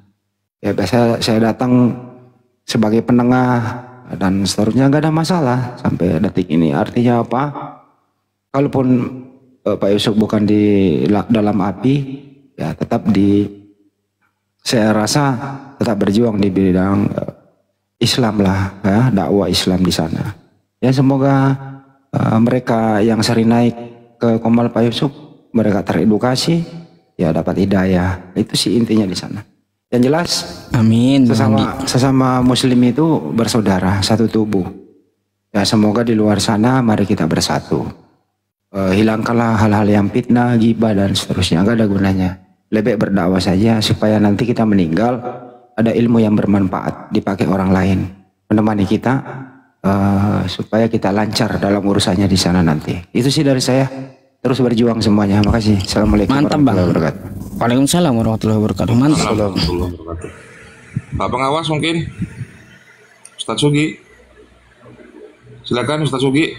Ya biasa saya datang sebagai penengah, dan seterusnya nggak ada masalah sampai detik ini. Artinya apa? Kalaupun Pak Yusuf bukan di dalam api, ya tetap saya rasa tetap berjuang di bidang Islam lah, ya, dakwah Islam di sana. Ya semoga mereka yang sering naik ke Komal Pak Yusuf, mereka teredukasi, ya dapat hidayah. Itu sih intinya di sana. Yang jelas, Amin. sesama Muslim itu bersaudara, satu tubuh. Ya semoga di luar sana mari kita bersatu. Hilangkanlah hal-hal yang fitnah, ghibah dan seterusnya, nggak ada gunanya. Lebih berdakwah saja supaya nanti kita meninggal ada ilmu yang bermanfaat dipakai orang lain menemani kita supaya kita lancar dalam urusannya di sana nanti. Itu sih dari saya. Terus berjuang semuanya. Makasih. Assalamualaikum warahmatullahi wabarakatuh. Waalaikumsalam warahmatullahi wabarakatuh. Mantap. Warahmatullahi wabarakatuh. Pak pengawas mungkin Ustadz Sugi. Silakan Ustadz Sugi.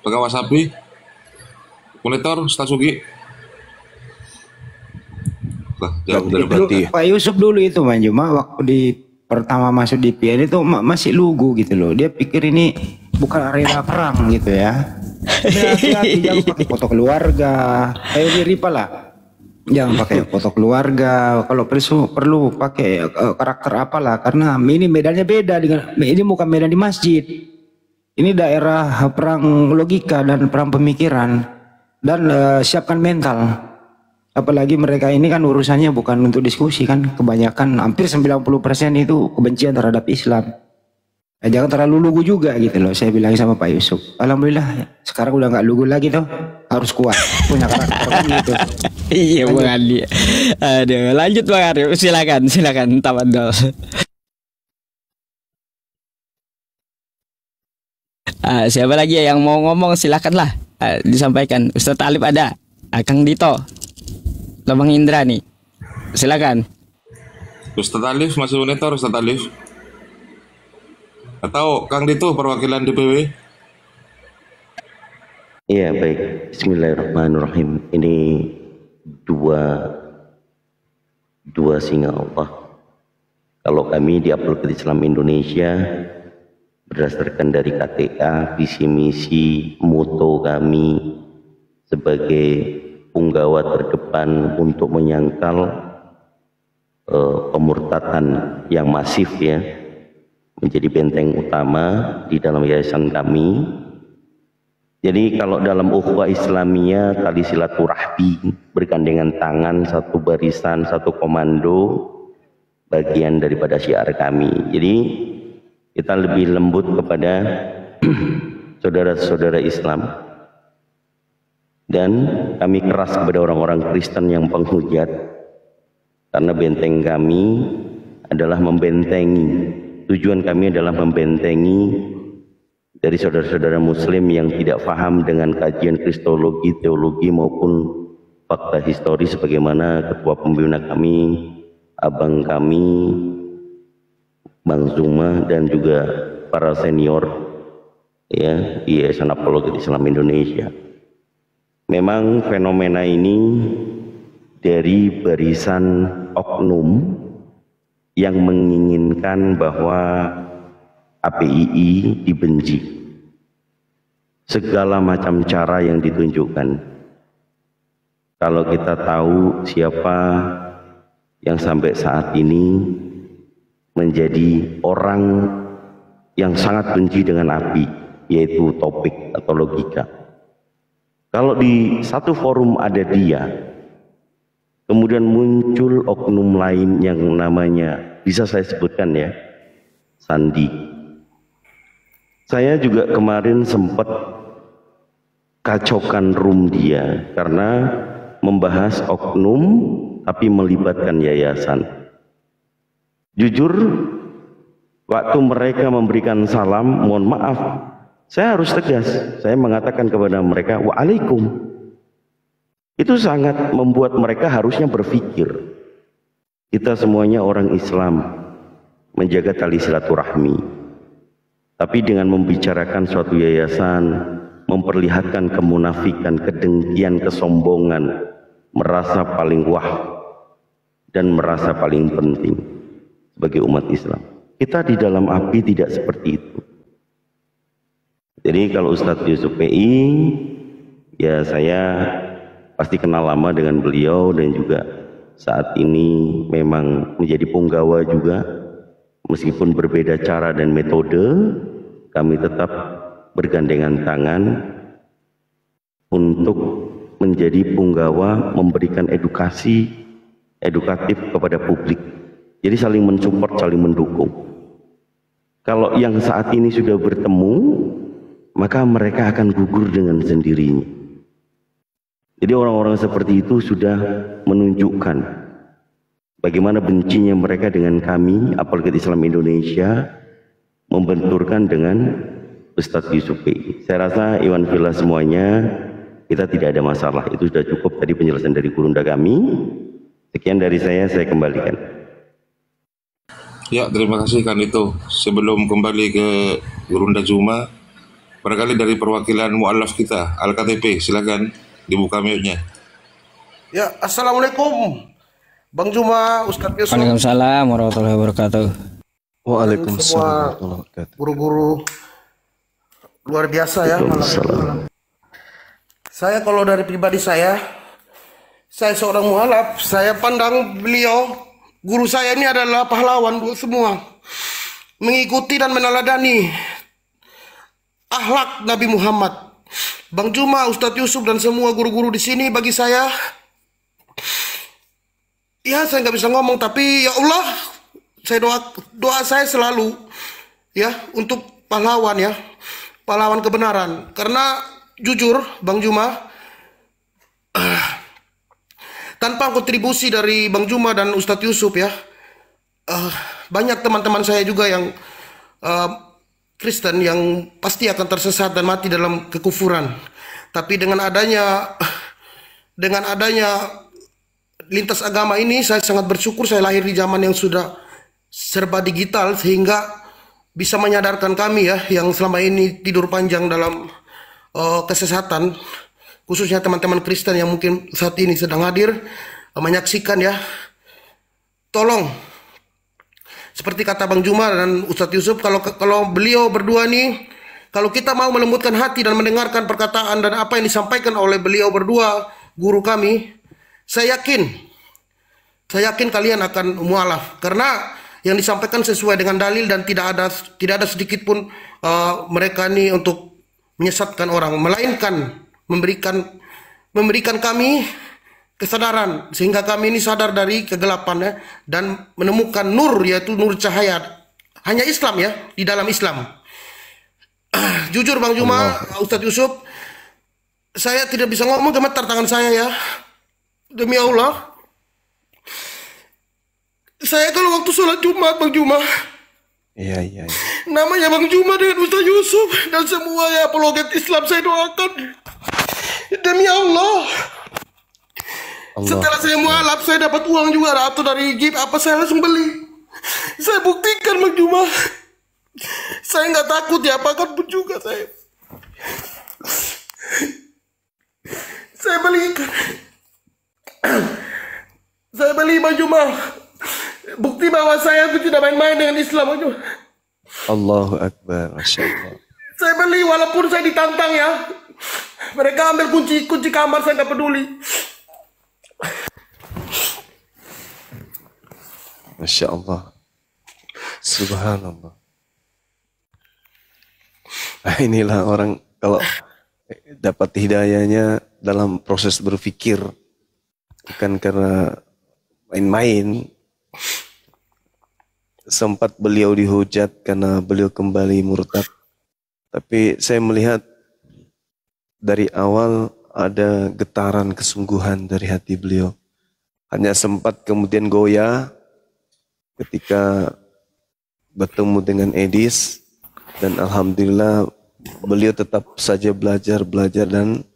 Pengawas api. Monitor Ustadz Sugi. Jauh dari Dulu, Pak Yusuf dulu itu Man Juma waktu di pertama masuk di PN itu masih lugu gitu loh. Dia pikir ini bukan arena perang gitu ya. Hati-hati, jangan pakai foto keluarga. Ayo diripa lah. Jangan pakai foto keluarga. Kalau perlu pakai karakter apalah, karena ini medannya beda dengan ini, bukan medan di masjid. Ini daerah perang logika dan perang pemikiran, dan siapkan mental. Apalagi mereka ini kan urusannya bukan untuk diskusi kan, kebanyakan hampir 90% itu kebencian terhadap Islam. Nah, jangan terlalu lugu juga gitu loh, saya bilang sama Pak Yusuf. Alhamdulillah sekarang udah nggak lugu lagi tuh, harus kuat, punya karakter kan gitu. Iya Bang Andi. Aduh, lanjut Bang Arif, silakan tafadhol. Siapa lagi yang mau ngomong silakanlah, disampaikan. Ustadz Alif ada, Kang Dito, Bang Indra nih, silakan. Ustadz Alif masih monitor Ustadz Alif. Atau Kang Dito perwakilan DPW? Iya baik. Bismillahirrahmanirrahim. Ini dua singa Allah. Kalau kami di Apologet Islam Indonesia berdasarkan dari KTA, visi misi, moto kami sebagai punggawa terdepan untuk menyangkal pemurtatan yang masif ya, menjadi benteng utama di dalam yayasan kami. Jadi kalau dalam ukhuwah Islamiyah, tali silaturahmi, bergandengan tangan, satu barisan, satu komando, bagian daripada syiar kami. Jadi kita lebih lembut kepada saudara-saudara Islam, dan kami keras kepada orang-orang Kristen yang penghujat, karena benteng kami adalah membentengi, tujuan kami adalah membentengi dari saudara-saudara Muslim yang tidak paham dengan kajian kristologi, teologi maupun fakta historis, sebagaimana ketua pembina kami, abang kami, Bang Zuma, dan juga para senior ya di Yayasan Apologet Islam Indonesia. Memang fenomena ini dari barisan oknum yang menginginkan bahwa APII dibenci, segala macam cara yang ditunjukkan. Kalau kita tahu siapa yang sampai saat ini menjadi orang yang sangat benci dengan api, yaitu topik atau logika. Kalau di satu forum ada dia, kemudian muncul oknum lain yang namanya, bisa saya sebutkan ya, Sandi. Saya juga kemarin sempat kacaukan room dia karena membahas oknum tapi melibatkan yayasan. Jujur, waktu mereka memberikan salam, mohon maaf, saya harus tegas. Saya mengatakan kepada mereka, waalaikum. Itu sangat membuat mereka harusnya berpikir. Kita semuanya orang Islam, menjaga tali silaturahmi. Tapi dengan membicarakan suatu yayasan, memperlihatkan kemunafikan, kedengkian, kesombongan, merasa paling wah dan merasa paling penting sebagai umat Islam. Kita di dalam api tidak seperti itu. Jadi kalau Ustadz Yusuf PI, ya saya pasti kenal lama dengan beliau dan juga saat ini memang menjadi punggawa juga. Meskipun berbeda cara dan metode, kami tetap bergandengan tangan untuk menjadi punggawa, memberikan edukasi edukatif kepada publik. Jadi saling mensupport, saling mendukung. Kalau yang saat ini sudah bertemu, maka mereka akan gugur dengan sendirinya. Jadi orang-orang seperti itu sudah menunjukkan bagaimana bencinya mereka dengan kami, apalagi Islam Indonesia, membenturkan dengan Ustadz Yusuf PI. Saya rasa Iwan Villa semuanya, kita tidak ada masalah. Itu sudah cukup tadi penjelasan dari Gurunda kami. Sekian dari saya kembalikan. Ya, terima kasih kan itu. Sebelum kembali ke Gurunda Juma, barangkali dari perwakilan mu'alaf kita, Al-KTP, silakan dibuka mute-nya. Ya, Assalamualaikum Bang Juma, Ustadz Yusuf. Waalaikumsalam warahmatullahi wabarakatuh. Waalaikumsalam. Guru-guru luar biasa ya malam. Saya kalau dari pribadi saya seorang mualaf, saya pandang beliau, guru saya ini adalah pahlawan buat semua. Mengikuti dan meneladani akhlak Nabi Muhammad. Bang Juma, Ustadz Yusuf dan semua guru-guru di sini bagi saya, ya saya nggak bisa ngomong, tapi ya Allah, saya doa saya selalu ya untuk pahlawan ya, pahlawan kebenaran. Karena jujur Bang Juma, tanpa kontribusi dari Bang Juma dan Ustadz Yusuf ya, banyak teman-teman saya juga yang Kristen yang pasti akan tersesat dan mati dalam kekufuran. Tapi dengan adanya lintas agama ini, saya sangat bersyukur saya lahir di zaman yang sudah serba digital, sehingga bisa menyadarkan kami ya yang selama ini tidur panjang dalam kesesatan, khususnya teman-teman Kristen yang mungkin saat ini sedang hadir menyaksikan ya. Tolong, seperti kata Bang Juma dan Ustadz Yusuf, kalau beliau berdua nih, kalau kita mau melembutkan hati dan mendengarkan perkataan dan apa yang disampaikan oleh beliau berdua, guru kami, saya yakin kalian akan mualaf, karena yang disampaikan sesuai dengan dalil dan tidak ada sedikit pun mereka ini untuk menyesatkan orang, melainkan memberikan kami kesadaran sehingga kami ini sadar dari kegelapan ya, dan menemukan nur, yaitu nur cahaya hanya Islam ya, di dalam Islam. Jujur Bang Juma, Ustadz Yusuf, saya tidak bisa ngomong, gemetar tangan saya ya, demi Allah. Saya kalau waktu sholat Jumat Bang Juma, Iya. namanya Bang Juma dengan Ustadz Yusuf dan semua ya apologet Islam, saya doakan demi Allah. Setelah saya mualaf, saya dapat uang juga atau dari GIF apa, saya langsung beli. Saya buktikan Bang Juma, saya nggak takut ya, apakan pun juga saya belikan. Saya beli Bang Juma, bukti bahwa saya itu tidak main-main dengan Islam Bang Juma. Allahu Akbar, Masya Allah. Saya beli walaupun saya ditantang ya. Mereka ambil kunci kamar, saya nggak peduli. Masya Allah. Subhanallah. Nah, inilah orang kalau dapat hidayahnya dalam proses berpikir, bukan karena main-main. Sempat beliau dihujat karena beliau kembali murtad, tapi saya melihat dari awal ada getaran kesungguhan dari hati beliau. Hanya sempat kemudian goyah ketika bertemu dengan Edis, dan alhamdulillah beliau tetap saja belajar dan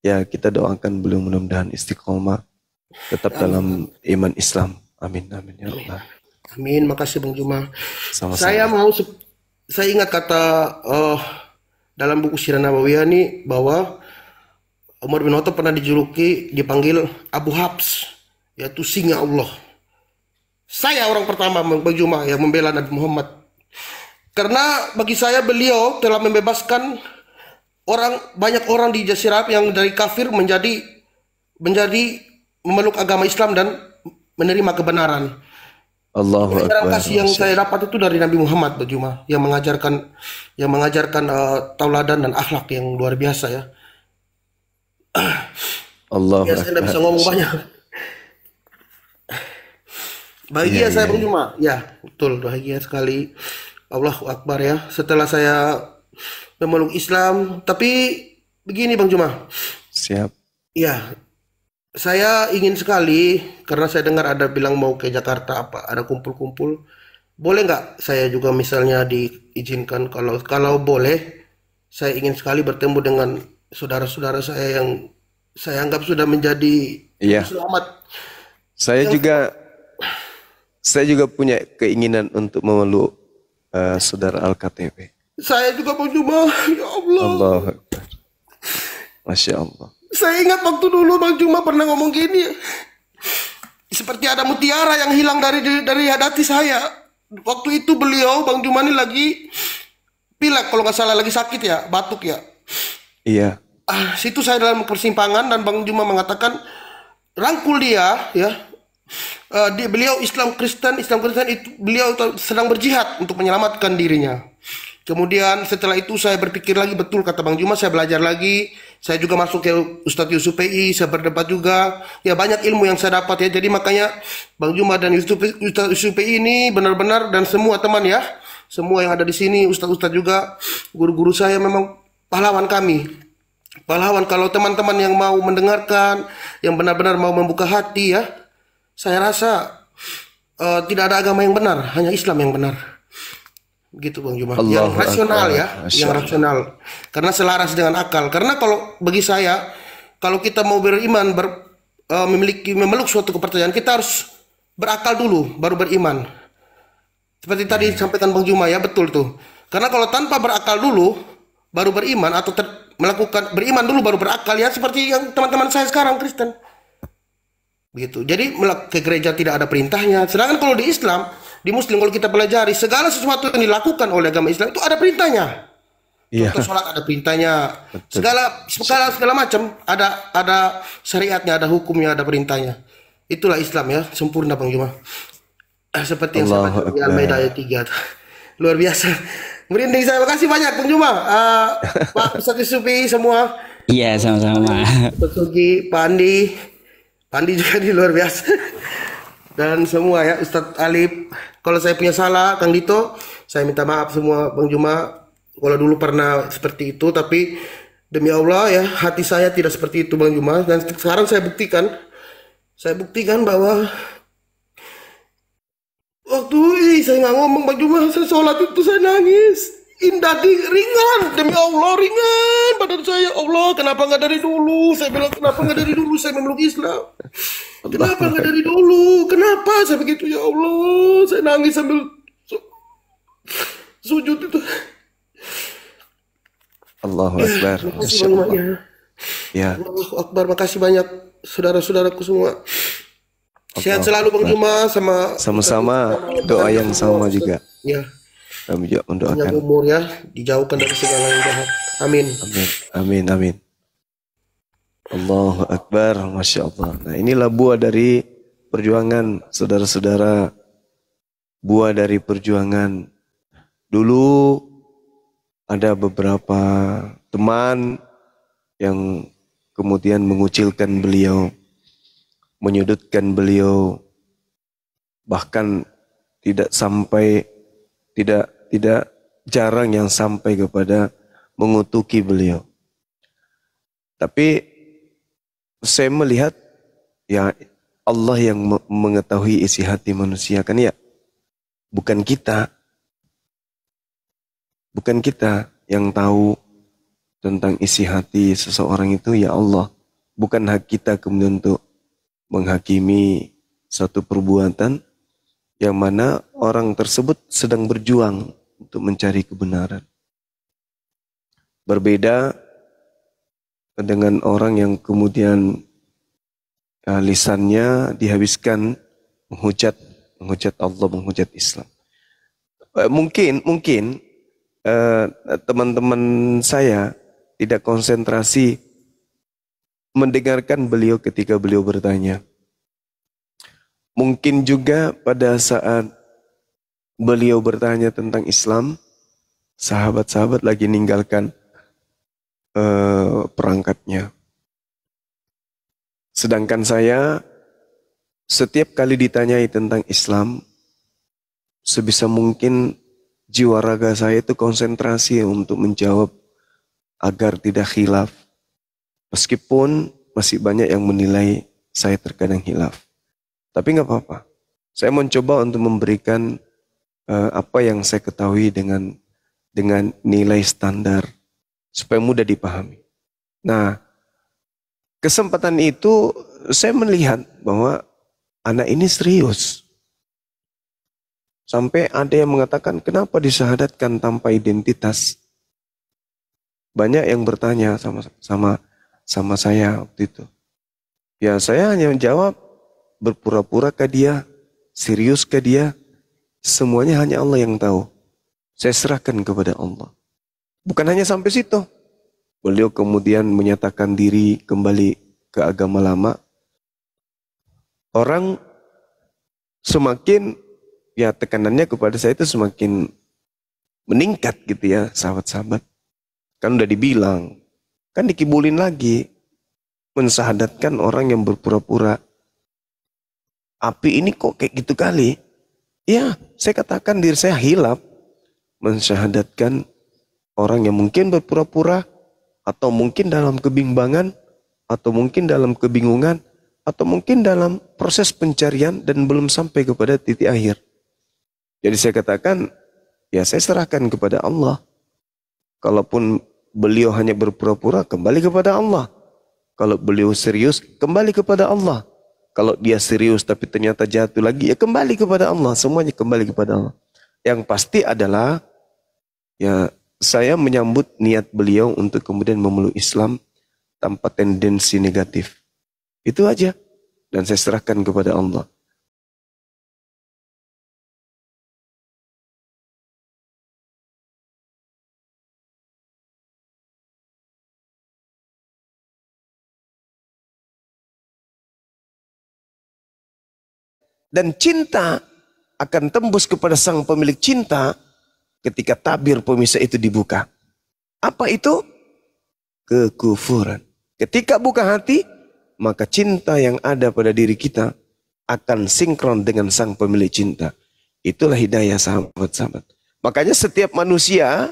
ya kita doakan beliau mudah-mudahan istiqomah tetap dalam iman Islam. Amin amin ya Allah. Amin, makasih Bang Juma. Sama-sama. Saya ingat kata dalam buku Sirah Nabawiyah ini bahwa Umar bin Khattab pernah dipanggil Abu Habs, yaitu singa Allah. Saya orang pertama Bang Juma yang membela Nabi Muhammad. Karena bagi saya beliau telah membebaskan banyak orang di Jazirah yang dari kafir menjadi memeluk agama Islam dan menerima kebenaran. Allahu Akbar. Kasih yang saya dapat itu dari Nabi Muhammad Bang Juma yang mengajarkan tauladan dan akhlak yang luar biasa ya. Allahu Akbar. Saya tidak bisa ngomong banyak. Bahagia saya Bang Juma. Ya, betul, bahagia sekali. Allahu Akbar ya. Setelah saya memeluk Islam, tapi begini Bang Juma. Siap. Ya, saya ingin sekali karena saya dengar ada bilang mau ke Jakarta ada kumpul-kumpul. Boleh nggak saya juga misalnya diizinkan kalau boleh, saya ingin sekali bertemu dengan saudara-saudara saya yang saya anggap sudah menjadi selamat. Saya juga punya keinginan untuk memeluk saudara Al-KTP. Saya juga Bang Juma, ya Allah. Allah Akbar. Masya Allah. Saya ingat waktu dulu Bang Juma pernah ngomong gini, seperti ada mutiara yang hilang dari hati saya. Waktu itu beliau Bang Juma ini lagi pilek kalau nggak salah, lagi sakit ya, batuk ya. Iya. Situ saya dalam persimpangan dan Bang Juma mengatakan rangkul dia ya. Beliau Islam Kristen itu beliau sedang berjihad untuk menyelamatkan dirinya. Kemudian setelah itu saya berpikir lagi, betul kata Bang Juma, saya belajar lagi. Saya juga masuk ke Ustadz Yusuf PI, saya berdebat juga. Ya banyak ilmu yang saya dapat ya. Jadi makanya Bang Juma dan Ustadz Yusuf PI ini benar-benar, dan semua teman ya, semua yang ada di sini, Ustadz-Ustadz juga, guru-guru saya memang pahlawan kami. Pahlawan kalau teman-teman yang mau mendengarkan, yang benar-benar mau membuka hati ya. Saya rasa tidak ada agama yang benar, hanya Islam yang benar. Gitu Bang Juma. Yang rasional ya, yang rasional. Karena selaras dengan akal. Karena kalau bagi saya, kalau kita mau beriman, memeluk suatu kepercayaan, kita harus berakal dulu, baru beriman. Seperti tadi disampaikan Bang Juma ya, betul tuh. Karena kalau tanpa berakal dulu, baru beriman, atau beriman dulu baru berakal ya, seperti yang teman-teman saya sekarang Kristen. Begitu. Jadi ke gereja tidak ada perintahnya. Sedangkan kalau di Islam, di Muslim, kalau kita pelajari segala sesuatu yang dilakukan oleh agama Islam itu ada perintahnya. Iya. Contoh sholat ada perintahnya. Segala macam ada syariatnya, ada hukumnya, ada perintahnya. Itulah Islam ya, sempurna Bang Juma. Seperti yang saya baca di Al-Maidah ayat 3. Luar biasa. Merinding saya. Makasih banyak Bang Juma. Pak Ustadz Sufi semua. Iya, sama-sama. Pak Sugi, Pak Andi juga di luar biasa. Dan semua ya, Ustadz Alif. Kalau saya punya salah, Kang Dito, saya minta maaf semua Bang Juma. Kalau dulu pernah seperti itu, tapi demi Allah ya, hati saya tidak seperti itu Bang Juma. Dan sekarang saya buktikan bahwa waktu ini saya nggak ngomong Bang Juma, saya sholat itu saya nangis. Indah, ringan, demi Allah ringan badan saya. Allah, kenapa nggak dari dulu? Saya bilang kenapa nggak dari dulu saya memeluk Islam? Kenapa nggak dari dulu? Kenapa saya begitu ya Allah? Saya nangis sambil sujud itu. Allahu Akbar. Makasih banyak ya. Allahu Akbar, makasih banyak saudara-saudaraku semua. Sehat selalu Bang Juma, sama-sama, doa yang sama juga. Ya. Kami juga mendoakan umur ya, dijauhkan dari segala yang jahat. Amin. Amin. Allahu Akbar, Masya Allah. Nah inilah buah dari perjuangan saudara-saudara. Buah dari perjuangan. Dulu ada beberapa teman yang kemudian mengucilkan beliau, menyudutkan beliau, bahkan tidak jarang yang sampai kepada mengutuki beliau. Tapi saya melihat ya Allah yang mengetahui isi hati manusia kan ya. Bukan kita. Bukan kita yang tahu tentang isi hati seseorang itu, ya Allah. Bukan hak kita kemudian untuk menghakimi satu perbuatan yang mana orang tersebut sedang berjuang untuk mencari kebenaran. Berbeda dengan orang yang kemudian lisannya dihabiskan menghujat Allah, menghujat Islam. Mungkin teman-teman saya tidak konsentrasi mendengarkan beliau ketika beliau bertanya. Mungkin juga pada saat beliau bertanya tentang Islam, sahabat-sahabat lagi ninggalkan perangkatnya. Sedangkan saya setiap kali ditanyai tentang Islam, sebisa mungkin jiwa raga saya itu konsentrasi untuk menjawab agar tidak khilaf. Meskipun masih banyak yang menilai saya terkadang khilaf. Tapi nggak apa-apa. Saya mencoba untuk memberikan apa yang saya ketahui dengan nilai standar supaya mudah dipahami. Nah, kesempatan itu saya melihat bahwa anak ini serius. Sampai ada yang mengatakan kenapa disyahadatkan tanpa identitas. Banyak yang bertanya sama saya waktu itu. Ya saya hanya menjawab, berpura-pura ke dia, serius ke dia, semuanya hanya Allah yang tahu. Saya serahkan kepada Allah. Bukan hanya sampai situ. Beliau kemudian menyatakan diri kembali ke agama lama. Orang semakin, ya tekanannya kepada saya itu semakin meningkat gitu ya, sahabat-sahabat. Kan udah dibilang, kan dikibulin lagi. Mensyahadatkan orang yang berpura-pura. Api ini kok kayak gitu kali? Ya, saya katakan diri saya hilaf. Mensyahadatkan orang yang mungkin berpura-pura, atau mungkin dalam kebimbangan, atau mungkin dalam kebingungan, atau mungkin dalam proses pencarian dan belum sampai kepada titik akhir. Jadi saya katakan, ya saya serahkan kepada Allah. Kalaupun beliau hanya berpura-pura, kembali kepada Allah. Kalau beliau serius, kembali kepada Allah. Kalau dia serius tapi ternyata jatuh lagi, ya kembali kepada Allah. Semuanya kembali kepada Allah. Yang pasti adalah, ya saya menyambut niat beliau untuk kemudian memeluk Islam tanpa tendensi negatif. Itu aja. Dan saya serahkan kepada Allah. Dan cinta akan tembus kepada sang pemilik cinta ketika tabir pemisah itu dibuka. Apa itu? Kekufuran. Ketika buka hati, maka cinta yang ada pada diri kita akan sinkron dengan sang pemilik cinta. Itulah hidayah sahabat-sahabat. Makanya setiap manusia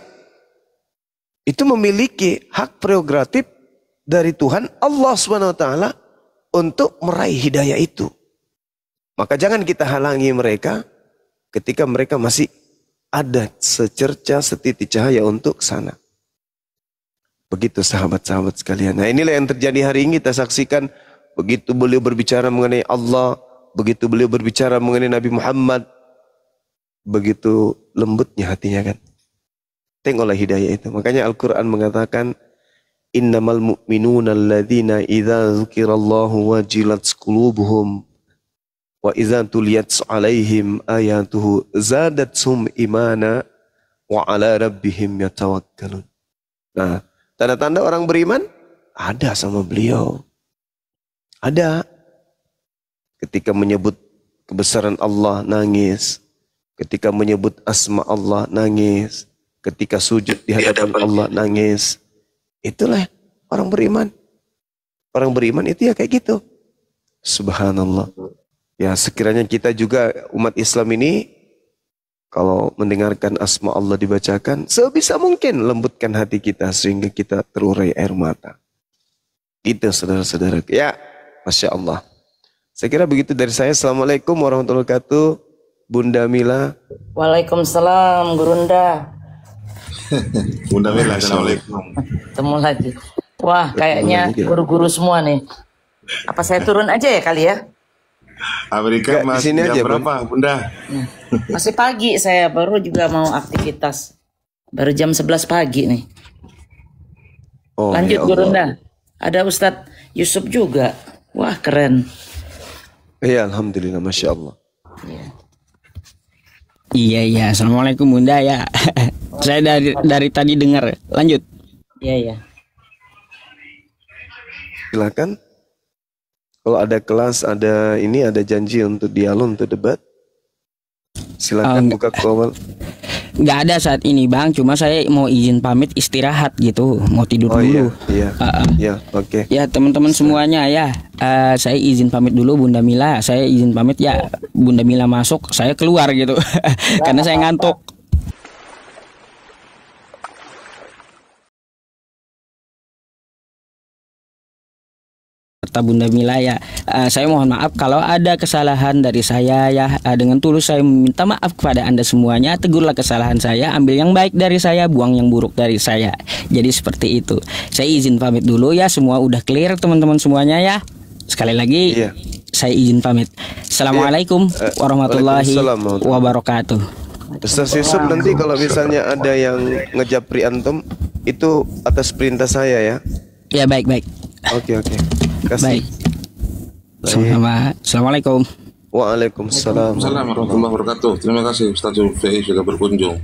itu memiliki hak prerogatif dari Tuhan Allah SWT untuk meraih hidayah itu. Maka jangan kita halangi mereka ketika mereka masih ada secerca setitik cahaya untuk sana. Begitu sahabat-sahabat sekalian. Nah inilah yang terjadi hari ini kita saksikan. Begitu beliau berbicara mengenai Allah. Begitu beliau berbicara mengenai Nabi Muhammad. Begitu lembutnya hatinya kan. Tengoklah hidayah itu. Makanya Al-Quran mengatakan. Innamal mu'minuna alladhina idha zukirallahu wajilat qulubuhum. Wa idza tuliyat alaihim ayatuhu zadatsum imana wa ala rabbihim yatawakkalun. Nah, tanda-tanda orang beriman ada sama beliau. Ada. Ketika menyebut kebesaran Allah nangis. Ketika menyebut asma Allah nangis. Ketika sujud di hadapan Allah nangis. Itulah orang beriman. Orang beriman itu ya kayak gitu. Subhanallah. Ya sekiranya kita juga umat Islam ini kalau mendengarkan asma Allah dibacakan sebisa mungkin lembutkan hati kita sehingga kita terurai air mata. Gitu saudara-saudara. Ya, Masya Allah. Saya kira begitu dari saya. Assalamualaikum warahmatullahi wabarakatuh. Bunda Mila. Waalaikumsalam, Gurunda. Bunda Mila, assalamualaikum. Ketemu lagi. Wah, kayaknya guru-guru semua nih. Apa saya turun aja ya kali ya? Amerika masih jam berapa, Bunda? Masih pagi, saya baru juga mau aktivitas. Baru jam 11 pagi nih. Oh, lanjut ya Gurunda. Ada Ustadz Yusuf juga. Wah, keren. Iya, alhamdulillah, Masya Allah. Iya. Assalamualaikum Bunda ya. Saya dari tadi dengar. Lanjut. Iya. Silakan. Kalau ada kelas, ada janji untuk dialog, untuk debat. Silakan buka kowal. Nggak ada saat ini Bang, cuma saya mau izin pamit istirahat gitu, mau tidur dulu. Iya, oke. Ya teman-teman semuanya ya, saya izin pamit dulu Bunda Mila, saya izin pamit ya. Bunda Mila masuk, saya keluar gitu, karena saya ngantuk. Bunda Mila ya, saya mohon maaf kalau ada kesalahan dari saya ya. Dengan tulus saya meminta maaf kepada Anda semuanya. Tegurlah kesalahan saya, ambil yang baik dari saya, buang yang buruk dari saya. Jadi seperti itu. Saya izin pamit dulu ya, semua udah clear teman-teman semuanya ya. Sekali lagi saya izin pamit. Assalamualaikum warahmatullahi wabarakatuh. Ustaz Yusuf, nanti kalau misalnya ada yang ngejapri antum, itu atas perintah saya ya. Ya baik. Oke. Kasih. Baik. Assalamualaikum. Waalaikumsalam. Assalamualaikum warahmatullahi wabarakatuh. Terima kasih Ustaz Zulfi sudah berkunjung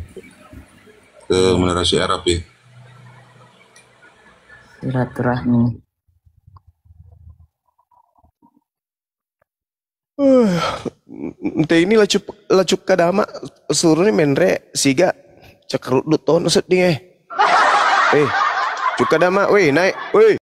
ke Menara Syarapi. Silaturahmi. Ente ini lacuk kadama suruh nih menre siga cakrut duton usut nih cuk kadama, weh naik, weh.